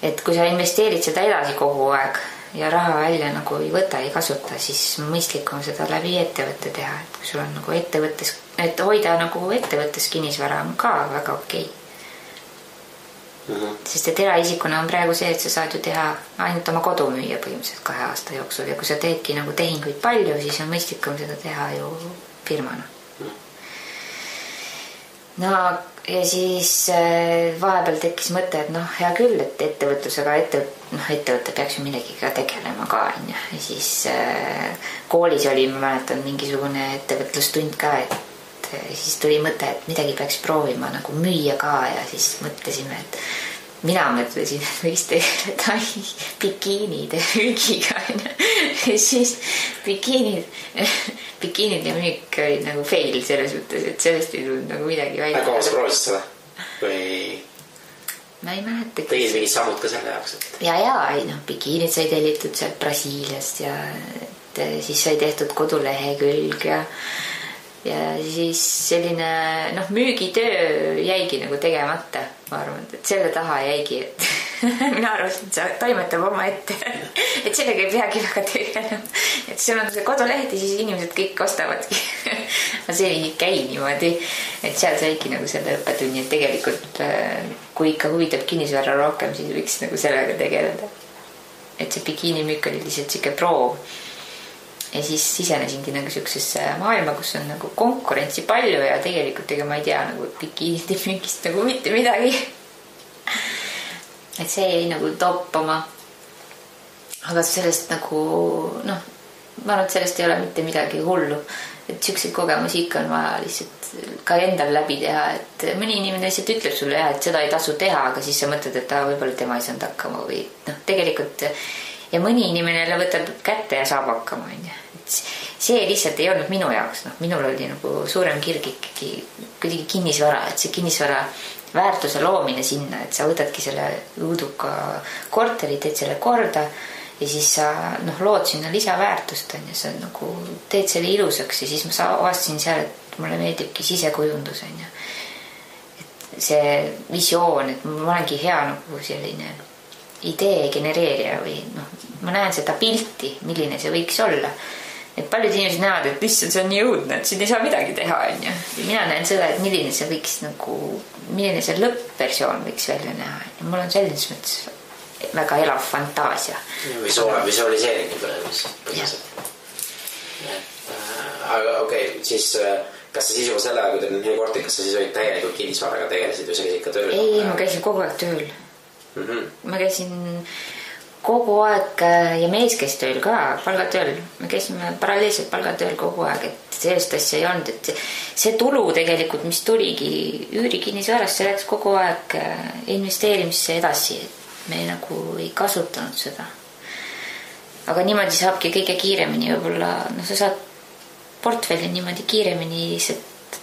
et kui sa investeerid seda edasi kogu aeg ja raha välja nagu ei võta, ei kasuta, siis mõistlik on seda läbi ettevõtte teha, et kui sul on nagu ettevõttes, et hoida nagu ettevõttes kinnisvara on ka väga okei. Sest et eraisikuna on praegu see, et sa saad ju teha ainult oma kodu müüa põhimõtteliselt 2 aasta jooksul ja kui sa teedki nagu tehinguid palju, siis on mõistlikum seda teha ju firmana. No ja siis vahepeal tekkis mõte, et hea küll, et ettevõtlusega ettevõte peaks ju millegiga tegelema ka, ja siis koolis oli, ma mäletan, mingisugune ettevõtlustund ka, et siis tuli mõte, et midagi peaks proovima nagu müüa ka ja siis mõtlesime, et mina mõtlesin, et võiks tegeleda bikiinide müügiga ja siis bikiinide müük oli nagu fail selles mõttes, et sellest ei tulnud nagu midagi välja. Aga sa proovisid seda? Või ma ei mäleta. Tegid mingid sammud ka selle jaoks? Bikiinid sai tellitud sealt Brasiiliast ja siis sai tehtud kodulehekülg ja siis selline müügitöö jäigi nagu tegemata. Ma arvan, et selle taha jäigi, et mina arvasin, et sa toimetab oma ette, et sellega ei peagi väga tegelema. Et seal on see koduleht ja siis inimesed kõik ostavadki. Aga see ei käi niimoodi, et seal saigi nagu selle õppetunni, et tegelikult kui ikka huvitab kinnisvara rohkem, siis võiks nagu sellega tegeleda. Et see bikiinimüük oli lihtsalt siuke proov. Ja siis sisenesingi nagu siuksesse maailma, kus on nagu konkurentsi palju ja tegelikult ega ma ei tea nagu bikiinide müügist nagu mitte midagi. Et see jäi nagu toppama. Aga sellest nagu, ma arvan, et sellest ei ole mitte midagi hullu. Et siukseid kogemusi ikka on vaja lihtsalt ka endal läbi teha. Et mõni inimene lihtsalt ütleb sulle, et seda ei tasu teha, aga siis sa mõtled, et võib-olla tema ei saanud hakkama või tegelikult. Ja mõni inimene jälle võtab kätte ja saab hakkama. See lihtsalt ei olnud minu jaoks. Minul oli nagu suurem kirg ikkagi kuidagi kinnisvara, et see kinnisvara väärtuse loomine sinna, et sa võtadki selle õuduka korteri, teed selle korda ja siis sa lood sinna lisaväärtust ja sa nagu teed selle ilusaks ja siis ma avastasin seal, et mulle meeldibki sisekujundus. Et see visioon, et ma olengi hea nagu selline idee genereerija või ma näen seda pilti, milline see võiks olla. Et paljud inimesed näevad, et lihtsalt see on nii õudne, et siin ei saa midagi teha. Ja mina näen seda, et milline see võiks nagu, milline see lõppversioon võiks välja näha. Ja mul on selles mõttes väga elav fantaasia. Visualiseeringi põhimõtteliselt. Aga okei, siis kas sa siis juba selle aega, kui teil nii korti, kas sa siis olid täielikult kinnisvaraga tegelesid või sa käisid ka tööl? Ei, ma käisin kogu aeg tööl. Ma käisin kogu aeg ja mees käis tööl ka, palgatööl. Me käisime paralleelselt palgatööl kogu aeg, et sellest asja ei olnud, et see tulu tegelikult, mis tuligi üürikinnisvarast, see läks kogu aeg investeerimisse edasi, et me nagu ei kasutanud seda. Aga niimoodi saabki kõige kiiremini võib-olla, sa saad portfelli niimoodi kiiremini, et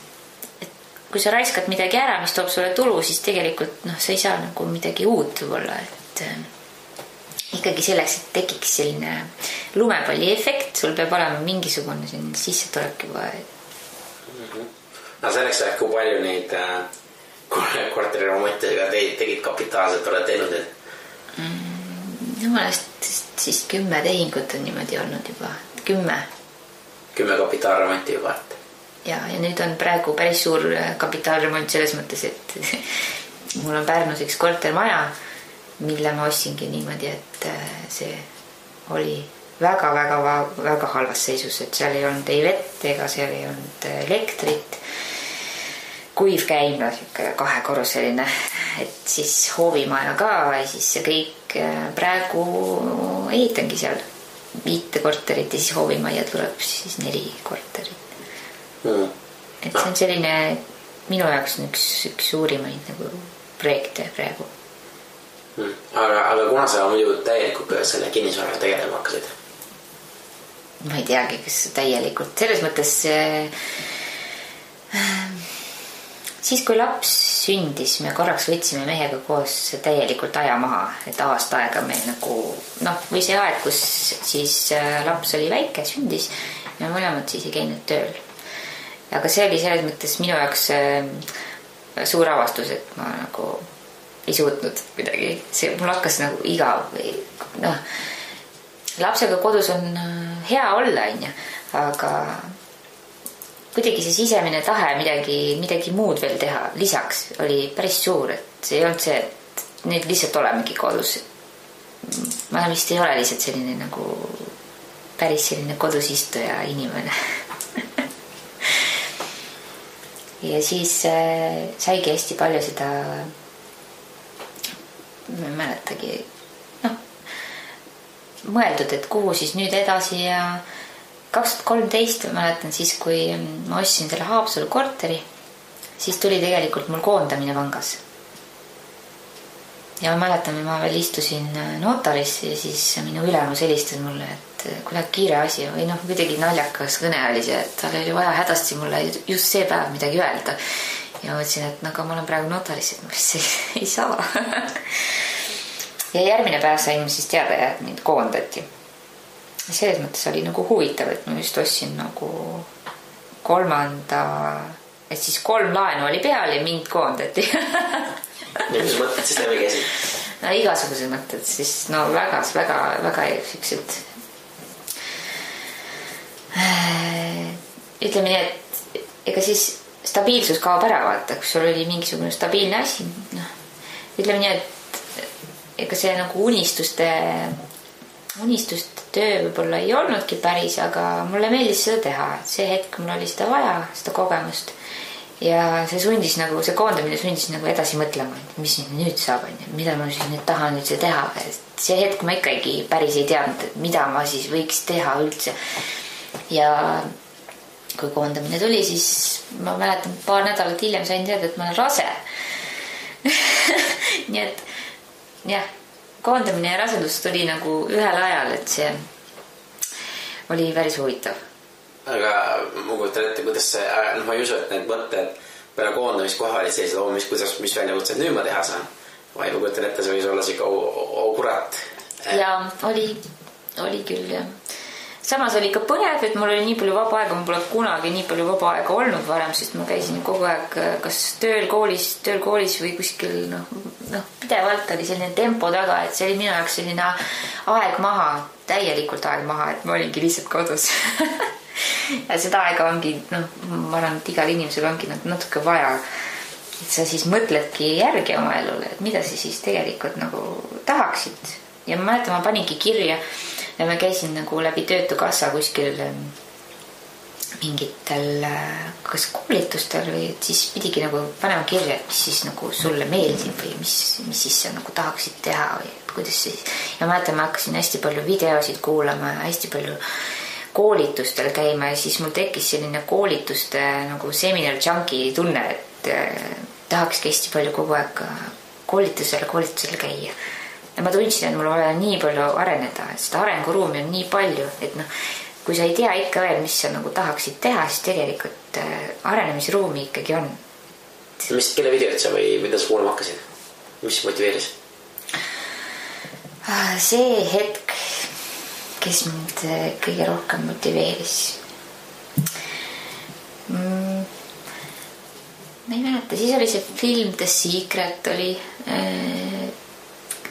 kui sa raiskad midagi ära, mis toob sulle tulu, siis tegelikult sa ei saa nagu midagi uut võib-olla, et ikkagi selleks, et tekiks selline lumepalli efekt, sul peab olema mingisugune selline sissetulek juba. No selleks, kui palju neid korteriremontidega tegid kapitaalselt, oled teinud? Jumalast siis 10 tehingut on niimoodi olnud juba. 10 kapitaalremonti juba. Ja nüüd on praegu päris suur kapitaalremont selles mõttes, et mul on Pärnus üks kortermaja, mille ma ostsingi niimoodi, et see oli väga halvas seisus, et seal ei olnud ei vett ega seal ei olnud elektrit. Kuiv käimla, 2-korruseline, et siis hoovimaja ka ja siis see kõik praegu ehitangi seal 5 korterit ja siis hoovimaja tuleb siis 4 korterit. Et see on selline, minu jaoks on üks suurimaid nagu projekte praegu. Aga kuna sa muidu täielikult selle kinnisvaraga tegelema hakkasid? Ma ei teagi, kas täielikult. Selles mõttes siis kui laps sündis, me korraks võtsime mehega koos täielikult aja maha, et aasta aega me nagu, või see aeg, kus siis laps oli väike, sündis ja mõlemad siis ei käinud tööl. Aga see oli selles mõttes minu jaoks suur avastus, et ma nagu ei suutnud kuidagi, mul hakkas nagu igav või lapsega kodus on hea olla, aga kuidagi see sisemine tahe midagi muud veel teha lisaks oli päris suur, et see ei olnud see, et nüüd lihtsalt olemegi kodus. Ma vist ei ole lihtsalt selline nagu päris selline kodus istuja inimene. Ja siis saigi hästi palju seda, ma ei mäletagi, mõeldud, et kuhu siis nüüd edasi ja 2013 ma mäletan siis, kui ma ostsin selle Haapsalu korteri, siis tuli tegelikult mul koondamine vangas. Ja ma mäletan, ma veel istusin notaris ja siis minu ülemus helistas mulle, et kuidagi kiire asi või kuidagi naljakas kõne oli see, et tal oli vaja hädasti mulle just see päev midagi öelda. Ja ma mõtlesin, et aga ma olen praegu notaris, et ma lihtsalt ei saa. Ja järgmine päev sain siis teada, et mind koondati. Selles mõttes oli nagu huvitav, et ma just ostsin nagu 3. Et siis 3 laenu oli peal ja mind koondati. Ja mis mõtted siis läbi käisid? No igasugused mõtted, siis väga siuksed ütleme nii, et ega siis stabiilsus kaob ära vaata, kui sul oli mingisugune stabiilne asi. Ütleme nii, et ega see nagu unistuste töö võib-olla ei olnudki päris, aga mulle meeldis seda teha, et see hetk mul oli seda vaja, seda kogemust. Ja see sundis nagu, see koondamine sundis nagu edasi mõtlema, et mis nüüd saab, mida ma siis nüüd tahan üldse teha. See hetk ma ikkagi päris ei teadnud, et mida ma siis võiks teha üldse. Ja kui koondamine tuli, siis ma mäletan, paar nädalat hiljem sain teada, et ma olen rase. Nii et jah, koondamine ja rasedus tuli nagu ühel ajal, et see oli päris huvitav. Aga ma kujutan ette, kuidas see, ma ei usu, et need mõtted peale koondamist kohe olid sellised, mis väljakutsed nüüd ma teha saan. Vai ma kujutan ette, see võis olla siuke kurat. Ja oli küll, jah. Samas oli ka põnev, et mul oli nii palju vaba aega, mul pole kunagi nii palju vaba aega olnud varem, sest ma käisin kogu aeg kas tööl koolis või kuskil, pidevalt oli selline tempo taga, et see oli minu jaoks selline aeg maha, täielikult aeg maha, et ma olingi lihtsalt kodus. Ja seda aega ongi, ma arvan, et igal inimesel ongi natuke vaja, et sa siis mõtledki järgi oma elule, et mida sa siis tegelikult nagu tahaksid. Ja ma mäletan, ma paningi kirja ja ma käisin nagu läbi Töötukassa kuskil mingitel kas koolitustel või et siis pidigi nagu panema kirja, et mis siis nagu sulle meeldib või mis siis sa nagu tahaksid teha või kuidas siis. Ja ma mäletan, ma hakkasin hästi palju videosid kuulama ja hästi palju koolitustel käima ja siis mul tekkis selline koolituste nagu seminar junkie tunne, et tahakski hästi palju kogu aeg koolitusel käia. Ja ma tundsin, et mul on vaja nii palju areneda, et seda arenguruumi on nii palju, et kui sa ei tea ikka veel, mis sa nagu tahaksid teha, siis tegelikult arenemisruumi ikkagi on. Mis kelle videot sa või mida sa kuulama hakkasid? Mis motiveeris? See hetk, kes mind kõige rohkem motiveeris. Ma ei mäleta, siis oli see film The Secret oli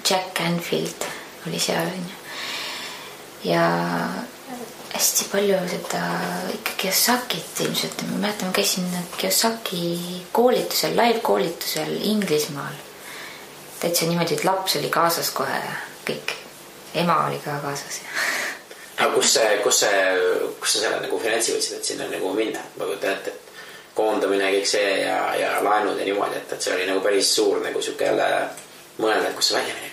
Jack Canfield oli seal ja hästi palju seda ikka Kiyosakit ilmselt. Ma mäletan, ma käisin Kiyosaki koolitusel, live-koolitusel Inglismaal. Täitsa niimoodi, et laps oli kaasas kohe kõik. Ema oli ka kaasas. Aga kus sa selle nagu finantsi võtsid, et sinna nagu minna? Ma kujutan ette, et koondamine kõik see ja laenud ja niimoodi, et see oli nagu päris suur nagu siuke jälle mõelda, et kus see välja minek.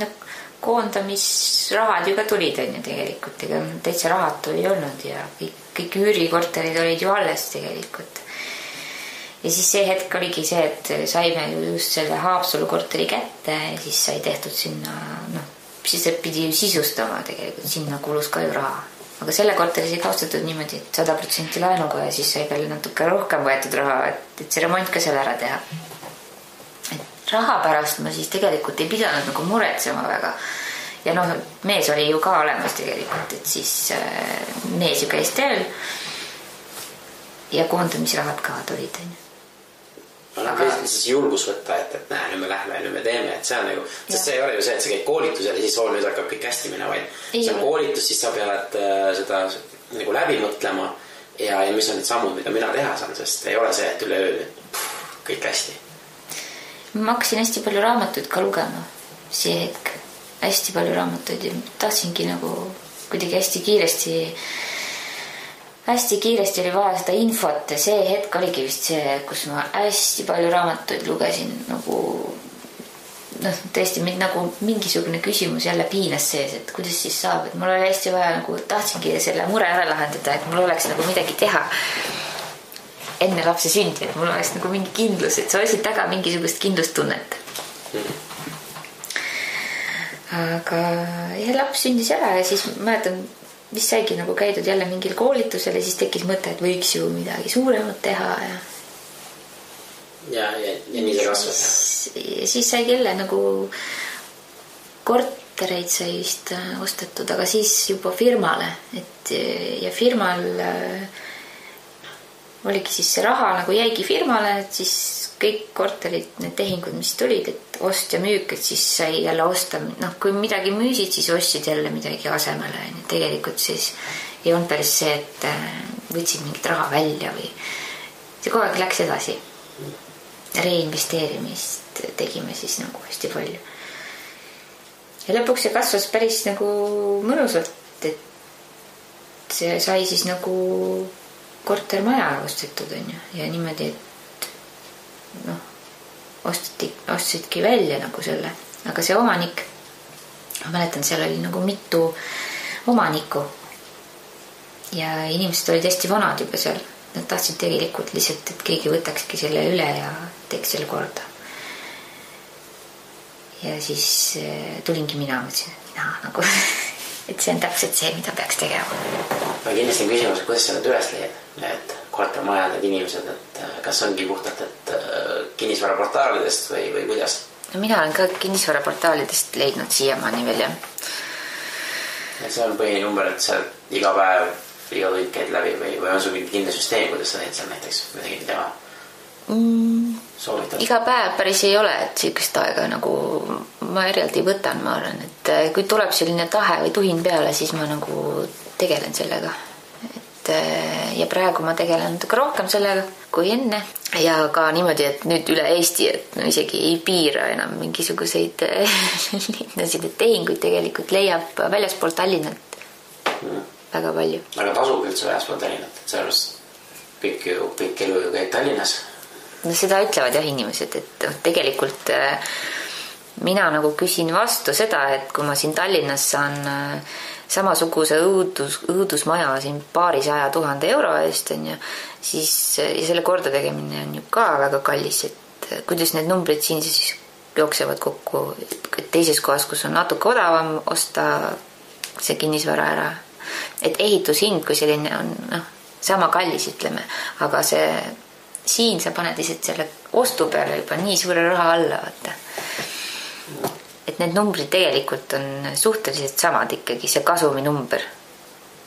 No, koondamisrahad ju ka tulid on ju tegelikult, ega täitsa rahad ei olnud ja kõik üürikorterid olid ju alles tegelikult. Ja siis see hetk oligi see, et saime just selle Haapsalu korteri kätte ja siis sai tehtud sinna, siis pidi ju sisustama tegelikult, sinna kulus ka ju raha. Aga selle korteri sai kaustatud niimoodi, et 100% laenuga ja siis sai veel natuke rohkem võetud raha, et see remont ka seal ära teha. Raha pärast ma siis tegelikult ei pidanud nagu muretsema väga. Ja mees oli ju ka olemas tegelikult, et siis mees ju käis tööl ja koondamisrahad ka tulid. Aga siis julgus võtta, et näe, nüüd me lähme, nüüd me teeme, et see on nagu, sest see ei ole ju see, et sa käid koolitusel ja siis nüüd hakkab kõik hästi minna, vaid see on koolitus, siis sa pead seda nagu läbi mõtlema ja mis on need sammud, mida mina teha saan, sest ei ole see, et üleöö kõik hästi. ma hakkasin hästi palju raamatuid ka lugema see hetk, hästi palju raamatuid ja tahtsingi nagu kuidagi hästi kiiresti oli vaja seda infot ja see hetk oligi vist see, kus ma hästi palju raamatuid lugesin nagu tõesti mind nagu mingisugune küsimus jälle piinas sees, et kuidas siis saab, et mul oli hästi vaja nagu tahtsingi selle mure ära lahendada, et mul oleks nagu midagi teha enne lapse sündi, et mul oleks nagu mingi kindlus, et sa olisid taga mingisugust kindlustunnet. Aga ja laps sündis ära ja siis mäletan, mis saigi nagu käidud jälle mingil koolitusel ja siis tekkis mõte, et võiks ju midagi suuremat teha ja nii see kasvas. Ja siis sai jälle nagu kortereid sai vist ostetud, aga siis juba firmale, et ja firmal oligi siis see raha nagu jäigi firmale, et siis kõik korterid, need tehingud, mis tulid, et ost ja müük, et siis sai jälle osta, kui midagi müüsid, siis ostsid jälle midagi asemele. Tegelikult siis ei olnud päris see, et võtsid mingit raha välja või see kogu aeg läks edasi. Reinvesteerimist tegime siis nagu hästi palju. Ja lõpuks see kasvas päris nagu mõnusalt, et see sai siis nagu kortermaja ostetud ja niimoodi, et ostsidki välja nagu selle, aga see omanik, ma mäletan, seal oli nagu mitu omanikku ja inimesed olid hästi vanad juba seal, nad tahtsid tegelikult lihtsalt, et keegi võtakski selle üle ja teeks selle korda ja siis tulingi mina nagu et see on täpselt see, mida peaks tegema. Ma kindlasti on küsimus, kuidas sa need üles leiad, need kortermajad, need inimesed, et kas ongi puhtalt, et kinnisvaraportaalidest või kuidas? Mina olen ka kinnisvaraportaalidest leidnud siiamaani veel, jah. Ja see on põhinumber, et sa iga päev, iga tund käid läbi või on sul mingi kindla süsteem, kuidas sa teed seal näiteks midagi teha? Soovitad? Iga päev päris ei ole, et sellist aega nagu ma eraldi võtan, ma arvan, et kui tuleb selline tahe või tuhin peale, siis ma nagu tegelen sellega. Ja praegu ma tegelen natuke rohkem sellega kui enne ja ka niimoodi, et nüüd üle Eesti, et isegi ei piira enam mingisuguseid linnasid, et tehinguid tegelikult leiab väljaspool Tallinnat väga palju. Aga tasub üldse väljaspool Tallinnat, et sellest kõik elu ju käib Tallinnas? No seda ütlevad jah inimesed, et tegelikult mina nagu küsin vastu seda, et kui ma siin Tallinnas saan samasuguse õudusmaja siin paarisaja 1000 euro eest on ja siis ja selle korda tegemine on ju ka väga kallis, et kuidas need numbrid siin siis jooksevad kokku, et teises kohas, kus on natuke odavam osta see kinnisvara ära, et ehitushind kui selline on sama kallis, ütleme, aga see siin sa paned lihtsalt selle ostu peale juba nii suure raha alla, vaata. Et need numbrid tegelikult on suhteliselt samad ikkagi, see kasumi number,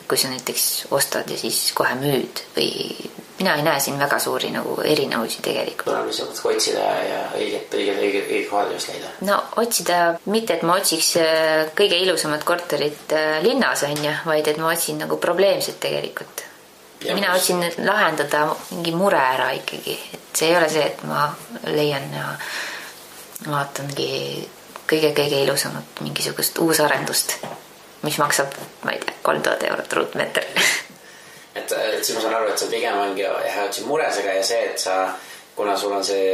kui sa näiteks ostad ja siis kohe müüd või mina ei näe siin väga suuri nagu erinevusi tegelikult. Tuleb lihtsalt otsida ja õige kohadus leida. No otsida, mitte et ma otsiks kõige ilusamad korterid linnas on ja, vaid et ma otsin nagu probleemsed tegelikult. Ja mina otsin lahendada mingi mure ära ikkagi, et see ei ole see, et ma leian ja vaatangi kõige ilusamat mingisugust uusarendust, mis maksab, ma ei tea, 3000 eurot ruutmeeter. Et siis ma saan aru, et sa pigem ongi otsid muresega ja see, et sa, kuna sul on see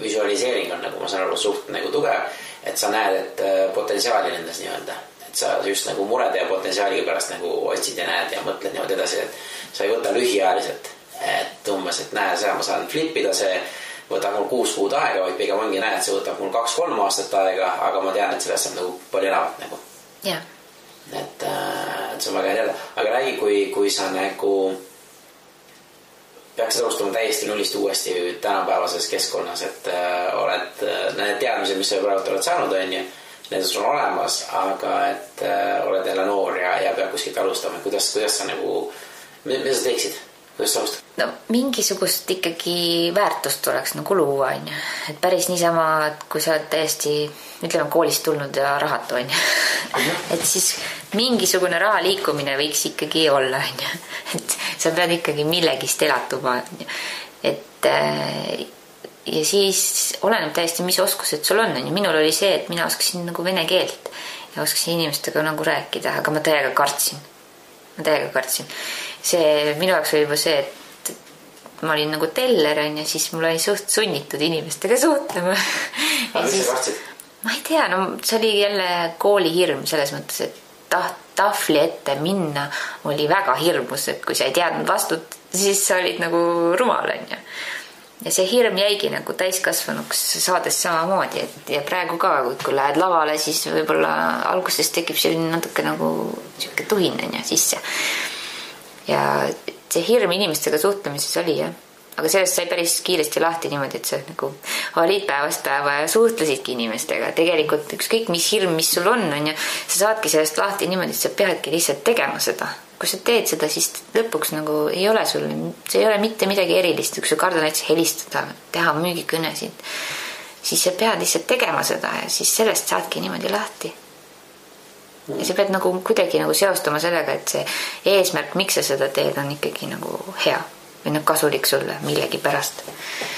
visualiseering on, nagu ma saan aru, suht nagu tugev, et sa näed, et potentsiaali nendes nii-öelda. Et sa just nagu murede ja potentsiaaliga pärast nagu otsid ja näed ja mõtled niimoodi edasi, et sa ei võta lühiajaliselt, et umbes, et näe, seda ma saan flipida, see võtab mul 6 kuud aega, vaid pigem ongi näed, see võtab mul 2-3 aastat aega, aga ma tean, et sellest on nagu palju enamat nagu. Yeah. Et see on väga hea teada. Aga räägi, kui sa nagu peaksid alustama täiesti nullist uuesti tänapäevases keskkonnas, et oled need teadmised, mis sa praegu oled saanud, on ju, need on olemas, aga et oled jälle noor ja peab kuskilt alustama, kuidas sa nagu mida sa teeksid? Kuidas sa alustad? No mingisugust ikkagi väärtust tuleks nagu luua, on ju. Et päris niisama, et kui sa oled täiesti, ütleme, koolist tulnud ja rahatu, on ju. Et siis mingisugune raha liikumine võiks ikkagi olla, on ju. Et sa pead ikkagi millegist elatuma, on ju. Et ja siis oleneb täiesti, mis oskused sul on. Minul oli see, et mina oskasin nagu vene keelt ja oskasin inimestega nagu rääkida, aga ma täiega kartsin. See minu jaoks oli juba see, et ma olin nagu teller ja siis mul oli suht sunnitud inimestega suhtlema. Aga mis sa kartsid? Ma ei tea, no see oli jälle koolihirm selles mõttes, et tahvli ette minna oli väga hirmus, et kui sa ei teadnud vastut, siis sa olid nagu rumal. Ja see hirm jäigi nagu täiskasvanuks saades samamoodi, et ja praegu ka, kui lähed lavale, siis võib-olla alguses tekib selline natuke nagu siuke tuhin sisse. Ja see hirm inimestega suhtlemises oli, jah. Aga sellest sai päris kiiresti lahti niimoodi, et sa nagu olid päevast päeva ja suhtlesidki inimestega. Tegelikult ükskõik mis hirm, mis sul on, sa saadki sellest lahti niimoodi, et sa peadki lihtsalt tegema seda. Kui sa teed seda, siis lõpuks nagu ei ole sul, see ei ole mitte midagi erilist. Kui sa kardad näiteks helistada, teha müügikõnesid, siis sa pead lihtsalt tegema seda ja siis sellest saadki niimoodi lahti. Ja sa pead nagu kuidagi nagu seostama sellega, et see eesmärk, miks sa seda teed, on ikkagi nagu hea. Või kasulik sulle millegi pärast.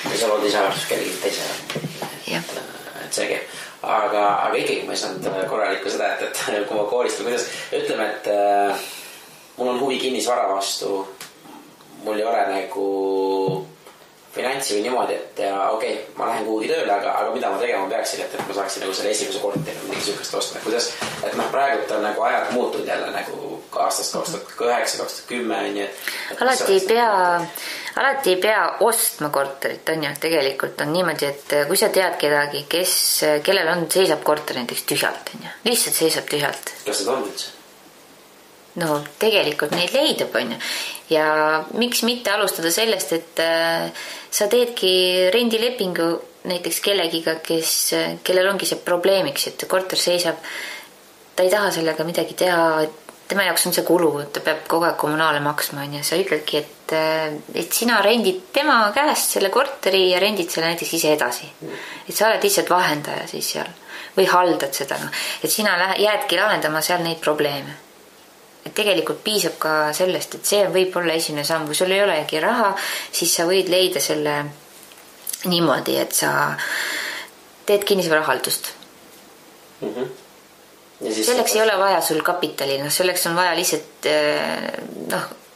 Ja sa lood lisaväärtus kellegi teise. Jah. Et seegi. Aga ikkagi ma ei saanud korralikku seda, et kui ma koolist või kuidas ütleme, et mul on huvi kinnisvara vastu, mul ei ole nagu finantsi või niimoodi, et okei, ma lähen kuhugi tööle, aga mida ma tegema peaksin, et ma saaksin nagu selle esimese korteri või midagi sükast osta. Kuidas, et praegu on nagu ajad muutunud jälle nagu aastast 2009, 2010. Alati ei pea ostma korterit, tegelikult on niimoodi, et kui sa tead kedagi, kellel seisab korter näiteks tühjalt, lihtsalt seisab tühjalt. Kas seda on üldse? No tegelikult neid leidub, ja miks mitte alustada sellest, et sa teedki rendilepingu näiteks kellegiga, kellel ongi see probleemiks, et korter seisab, ta ei taha sellega midagi teha, tema jaoks on see kulu, ta peab kogu aeg kommunaale maksma, sa ütledki, et sina rendid tema käest selle korteri ja rendid selle näiteks ise edasi. Et sa oled lihtsalt vahendaja siis seal või haldad seda, et sina jäädki lahendama seal neid probleeme. Et tegelikult piisab ka sellest, et see võib olla esimene samm. Kui sul ei olegi raha, siis sa võid leida selle niimoodi, et sa teed kinnisvarahaldust. Selleks ei ole vaja sul kapitali, selleks on vaja lihtsalt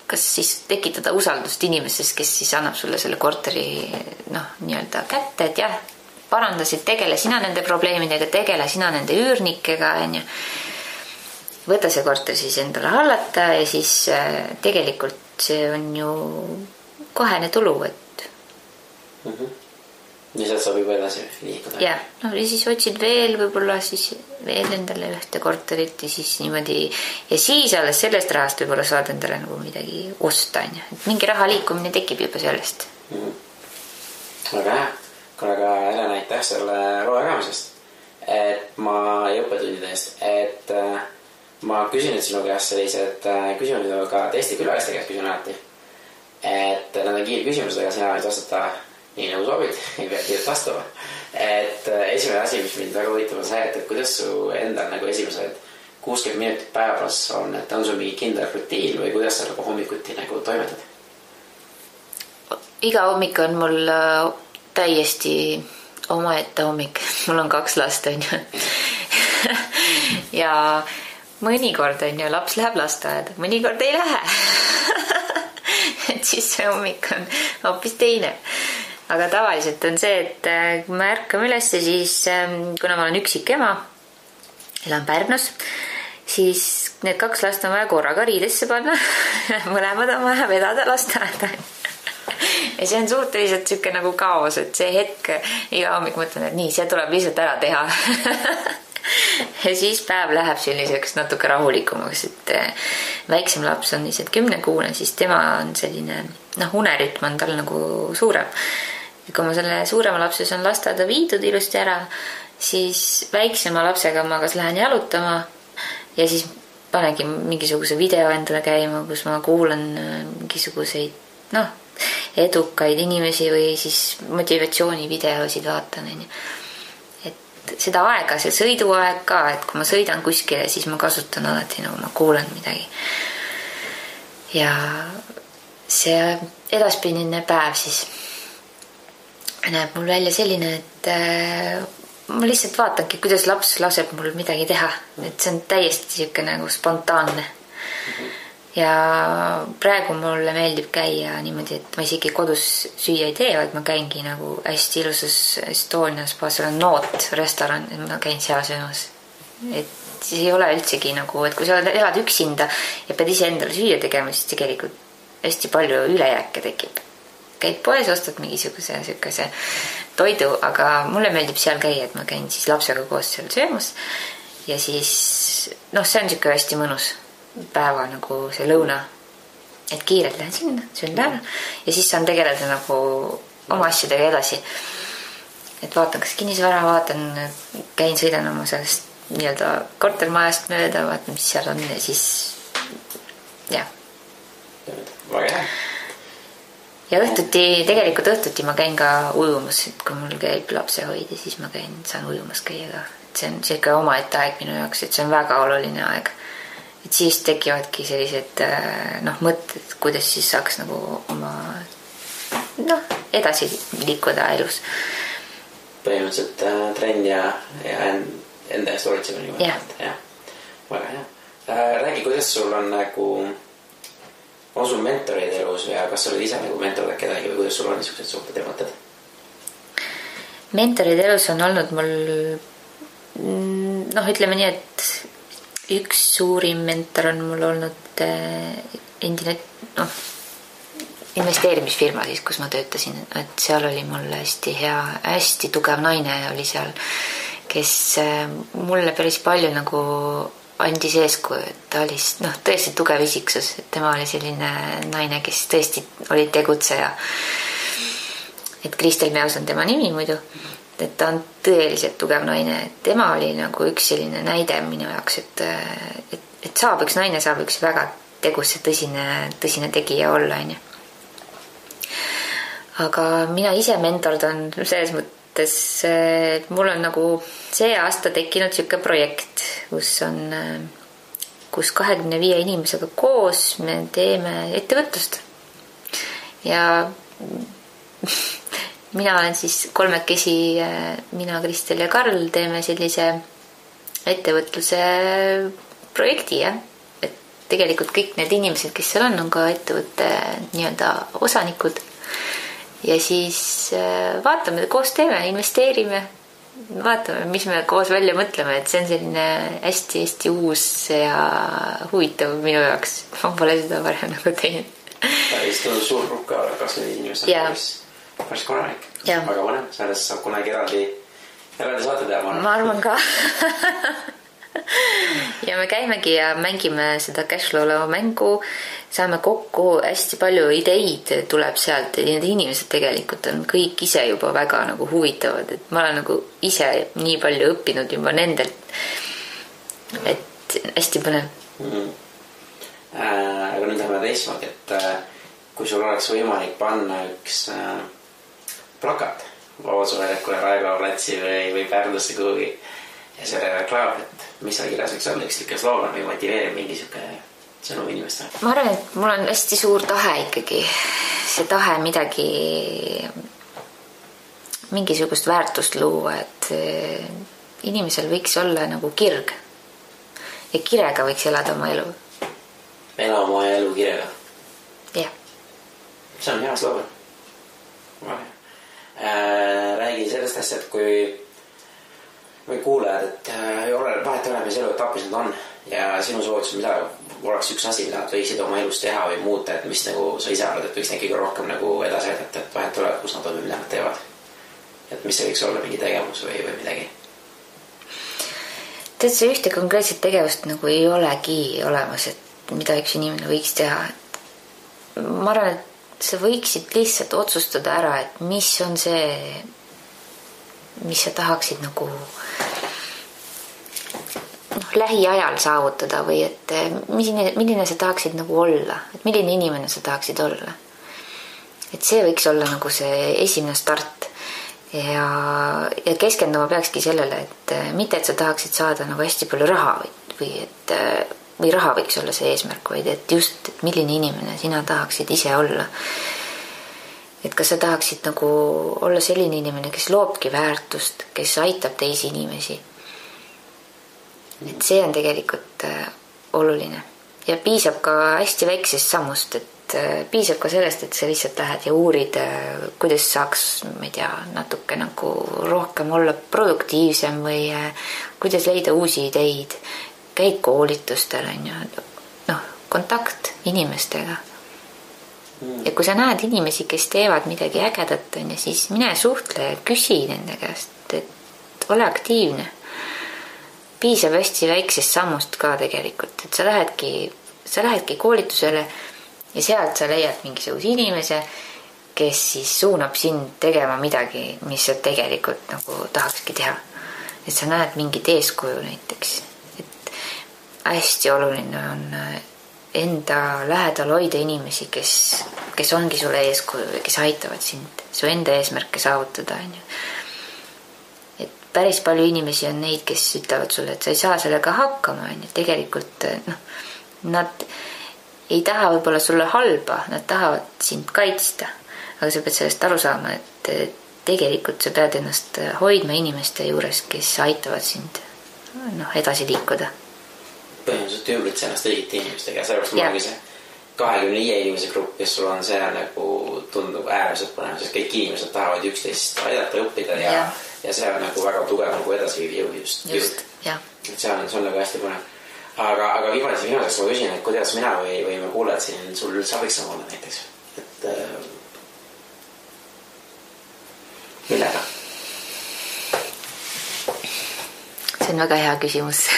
kas siis tekitada usaldust inimesest, kes siis annab sulle selle korteri nii-öelda kätte, et jah, parandasid, tegele sina nende probleemidega, tegele sina nende üürnikega, võta see korter siis endale hallata ja siis tegelikult see on ju kohene tulu, et ja sealt saab juba edasi liikuda. Ja siis otsid veel võib-olla siis veel endale ühte korterit ja siis niimoodi ja siis alles sellest rahast võib-olla saad endale nagu midagi osta, et mingi raha liikumine tekib juba sellest. Väga hea. Aga Helena, aitäh selle loo jagamisest, et ma ei õppetundide eest, et ma küsin nüüd sinu käest sellised küsimused, aga teiste külaliste käest küsin alati. Et nad on kiirküsimused, aga sina võid vastata nii nagu sobid, ei pea kiirelt vastama. Et esimene asi, mis mind väga huvitav on see, et kuidas su endal nagu esimesed 60 minutit päevas on, et on sul mingi kindel rutiin või kuidas sa nagu hommikuti nagu toimetad? Iga hommik on mul täiesti omaette hommik. Mul on 2 last, ja mõnikord laps läheb lasteaeda, mõnikord ei lähe. Et siis see hommik on hoopis teine. Aga tavaliselt on see, et kui me ärkame üles, siis kuna ma olen üksik ema, elan Pärnus, siis need 2 last on vaja korraga riidesse panna. Mõlemad on vaja vedada lasteaeda. Ja see on suhteliselt siuke nagu kaos, et see hetk iga hommik mõtlen, et nii, see tuleb lihtsalt ära teha. Ja siis päev läheb selliseks natuke rahulikumaks, et väiksem laps on lihtsalt 10-kuune, siis tema on selline, unerütm on tal nagu suurem. Ja kui ma selle suurema lapse on lasteaeda viidud ilusti ära, siis väiksema lapsega ma kas lähen jalutama ja siis panengi mingisuguse video endale käima, kus ma kuulan mingisuguseid, edukaid inimesi või siis motivatsioonivideosid vaatan, seda aega, see sõiduaeg ka, et kui ma sõidan kuskile, siis ma kasutan alati, nagu ma kuulen midagi. Ja see edaspidine päev siis näeb mul välja selline, et ma lihtsalt vaatangi, kuidas laps laseb mul midagi teha. Et see on täiesti siuke nagu spontaanne. Ja praegu mulle meeldib käia niimoodi, et ma isegi kodus süüa ei tee, vaid ma käingi nagu hästi ilusas Estonia spaas, seal on Noot restoran, ma käin seal söömas. Et siis ei ole üldsegi nagu, et kui sa elad üksinda ja pead ise endale süüa tegema, siis tegelikult hästi palju ülejääke tekib. Käid poes, ostad mingisuguse toidu, aga mulle meeldib seal käia, et ma käin siis lapsega koos seal söömas. Ja siis, see on siuke hästi mõnus päeva nagu see lõuna. Et kiirelt lähen sinna, söön ära ja siis saan tegeleda nagu oma asjadega edasi. Et vaatan, kas kinnisvara, käin, sõidan oma sellest nii-öelda kortermajast mööda, vaatan, mis seal on ja siis, jah. Väga hea. Ja tegelikult õhtuti ma käin ka ujumas, et kui mul käib lapsehoid ja siis ma saan ujumas käia ka. Et see on siuke omaette aeg minu jaoks, et see on väga oluline aeg. Et siis tekivadki sellised mõtted, kuidas siis saaks nagu oma edasi liikuda elus. Põhimõtteliselt trenn ja enda eest hoolitsemine. Ja. Väga hea. Räägi, kuidas sul on nagu on sul mentorid elus ja kas sa oled ise nagu mentorida kedagi või kuidas sul on niisugused suhted ja mõtted? Mentorid elus on olnud mul ütleme nii, et üks suurim mentor on mul olnud endine investeerimisfirma siis, kus ma töötasin, et seal oli mul hästi hea, hästi tugev naine oli seal, kes mulle päris palju nagu andis eeskuju, et ta oli tõesti tugev isiksus, et tema oli selline naine, kes tõesti oli tegutseja. Et Kristel Meos on tema nimi muidu, et ta on tõeliselt tugev naine, et tema oli nagu üks selline näide minu jaoks, et saab üks naine, saab üks väga tegus ja tõsine tegija olla, on ju. Aga mina ise mentordan selles mõttes, mul on nagu see aasta tekkinud siuke projekt, kus 25 inimesega koos me teeme ettevõtlust. Ja mina olen siis kolmekesi, mina, Kristel ja Karl teeme sellise ettevõtluse projekti, jah. Et tegelikult kõik need inimesed, kes seal on ka ettevõtte nii-öelda osanikud. Ja siis vaatame, koos teeme, investeerime, vaatame, mis me koos välja mõtleme, et see on selline hästi-hästi uus ja huvitav minu jaoks. Ma pole seda varem nagu teinud. Päris tõendu suur rukka, 25 inimesed, päris korralik. Väga mõne, sellest saab kunagi eraldi saate teha. Ma arvan ka. Ja me käimegi ja mängime seda cashflow mängu, saame kokku, hästi palju ideid tuleb sealt ja need inimesed tegelikult on kõik ise juba väga nagu huvitavad, et ma olen nagu ise nii palju õppinud juba nendelt, et hästi põnev. Aga nüüd läheme teistmoodi, et kui sul oleks võimalik panna üks plakat Vabaduse väljakule, Raekoja platsi või Pärnusse kuhugi ja selle reklaam, et mis seal kirjas võiks olla, üks sloogan või motiveerib mingi siuke sõnum inimestele? Ma arvan, et mul on hästi suur tahe ikkagi. See tahe mingisugust väärtust luua, et inimesel võiks olla nagu kirg. Ja kirega võiks elada oma elu. Ela oma elu kirega? Jah. See on hea sloogan. Räägi sellest asja, et kui kuulajad, et vahet ole, mis elu etapis nad on ja sinu soovitus, mida oleks üks asi, mida nad võiksid oma elus teha või muuta, et mis nagu sa ise arvad, et võiks neid kõige rohkem nagu edasi aidata, et vahet ole, kus nad on või mida nad teevad. Et mis see võiks olla mingi tegevus või midagi? Tead, see ühte konkreetset tegevust nagu ei olegi olemas, et mida üks inimene võiks teha. Ma arvan, et sa võiksid lihtsalt otsustada ära, et mis on see, mis sa tahaksid nagu lähiajal saavutada või et milline sa tahaksid nagu olla, et milline inimene sa tahaksid olla. Et see võiks olla nagu see esimene start ja keskenduma peakski sellele, et mitte, et sa tahaksid saada nagu hästi palju raha või raha võiks olla see eesmärk, vaid et just, et milline inimene sina tahaksid ise olla. et kas sa tahaksid nagu olla selline inimene, kes loobki väärtust, kes aitab teisi inimesi. Et see on tegelikult oluline ja piisab ka hästi väiksest sammust, et piisab ka sellest, et sa lihtsalt lähed ja uurid, kuidas saaks, ma ei tea, natuke nagu rohkem olla produktiivsem või kuidas leida uusi ideid. Käid koolitustel, on ju, noh, kontakt inimestega. Ja kui sa näed inimesi, kes teevad midagi ägedat, on ju, siis mine suhtle ja küsi nende käest, et ole aktiivne. Piisab hästi väiksest sammust ka tegelikult, et sa lähedki koolitusele ja sealt sa leiad mingisuguse inimese, kes siis suunab sind tegema midagi, mis sa tegelikult nagu tahakski teha. Et sa näed mingit eeskuju näiteks. Et hästi oluline on enda lähedal hoida inimesi, kes ongi sulle eeskuju ja kes aitavad sind su enda eesmärke saavutada, on ju. Et päris palju inimesi on neid, kes ütlevad sulle, et sa ei saa sellega hakkama, on ju. Tegelikult nad ei taha võib-olla sulle halba, nad tahavad sind kaitsta. Aga sa pead sellest aru saama, et tegelikult sa pead ennast hoidma inimeste juures, kes aitavad sind edasi liikuda. Põhimõtteliselt ümbrits ennast õigite inimestega. Sellepärast ma ongi see 25 inimese grupp, kes sul on, see nagu tundub äärmiselt põnev, sest kõik inimesed tahavad üksteist aidata õppida ja see on nagu väga tugev nagu edasiviiv jõud just. Et see on nagu hästi põnev. Aga viimaseks ma küsin, et kuidas mina või me kuuled siin sul üldse abiks olla näiteks, et millega? See on väga hea küsimus.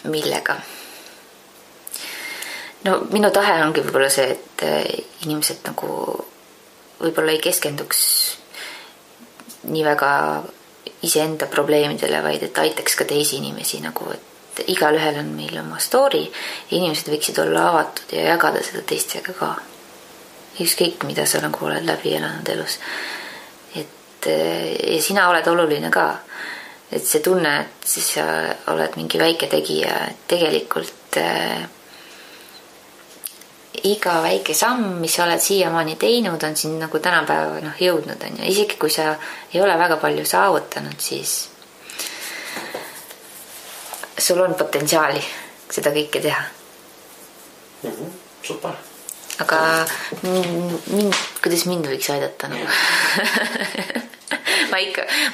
Millega? No minu tahe ongi võib-olla see, et inimesed nagu võib-olla ei keskenduks nii väga iseenda probleemidele, vaid et aitaks ka teisi inimesi nagu, et igalühel on meil oma story ja inimesed võiksid olla avatud ja jagada seda teistega ka. Ükskõik, mida sa nagu oled läbi elanud elus. Et ja sina oled oluline ka. Et see tunne, et siis sa oled mingi väike tegija, et tegelikult iga väike samm, mis sa oled siiamaani teinud, on siin nagu tänapäeva jõudnud. On ja isegi kui sa ei ole väga palju saavutanud, siis sul on potentsiaali seda kõike teha. Super. Aga kuidas mind võiks aidata nagu?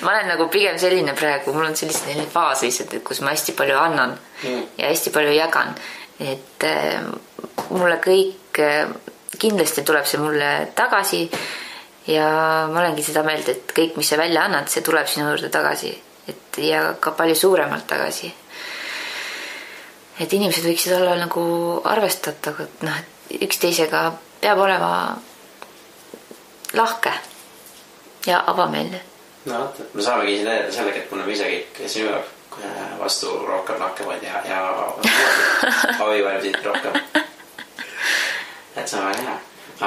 Ma olen nagu pigem selline praegu, mul on selline faas lihtsalt, et kus ma hästi palju annan ja hästi palju jagan. Et mulle kõik, kindlasti tuleb see mulle tagasi ja ma olengi seda meelt, et kõik, mis sa välja annad, see tuleb sinu juurde tagasi. Et ja ka palju suuremalt tagasi. Et inimesed võiksid olla nagu arvestatud, et üksteisega peab olema lahke ja avameelne. No, me saamegi siin edada sellega, et me isegi sinu vastu rohkem lahkemaid ja abivalmsid rohkem. Et see on väga hea.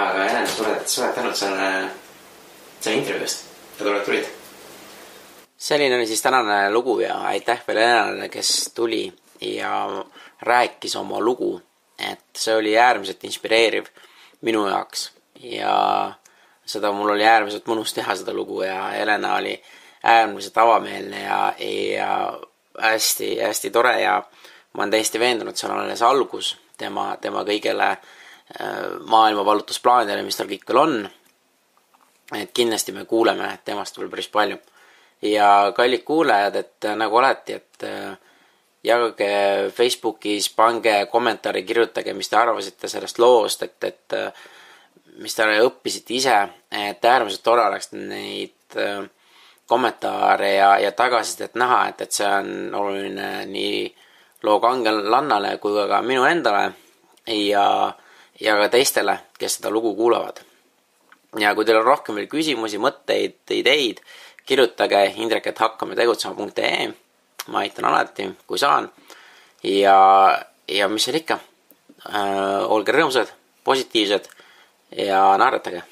Aga Helen, sulet tänud selle intervjuust ja tulid. Selline oli siis tänane lugu ja aitäh veel Helenale, kes tuli ja rääkis oma lugu. Et see oli äärmiselt inspireeriv minu jaoks ja seda mul oli äärmiselt mõnus teha seda lugu ja Helena oli äärmiselt avameelne ja hästi tore ja ma olen täiesti veendunud, see on alles algus tema kõigele maailma vallutusplaanidele, mis tal kõik veel on. Et kindlasti me kuuleme temast veel päris palju. Ja kallid kuulajad, et nagu alati, et jagage Facebookis, pange kommentaari, kirjutage, mis te arvasite sellest loost, et mis te õppisite ise, et äärmiselt tore oleks neid kommentaare ja tagasisidet näha, et see on oluline nii loo kangelannale kui ka minu endale ja ka teistele, kes seda lugu kuulavad. Ja kui teil on rohkem veel küsimusi, mõtteid, ideid, kirjutage indrek@hakkametegutsema.ee. Ma aitan alati, kui saan. Ja mis seal ikka? Olge rõõmsad, positiivsed ja naeratage.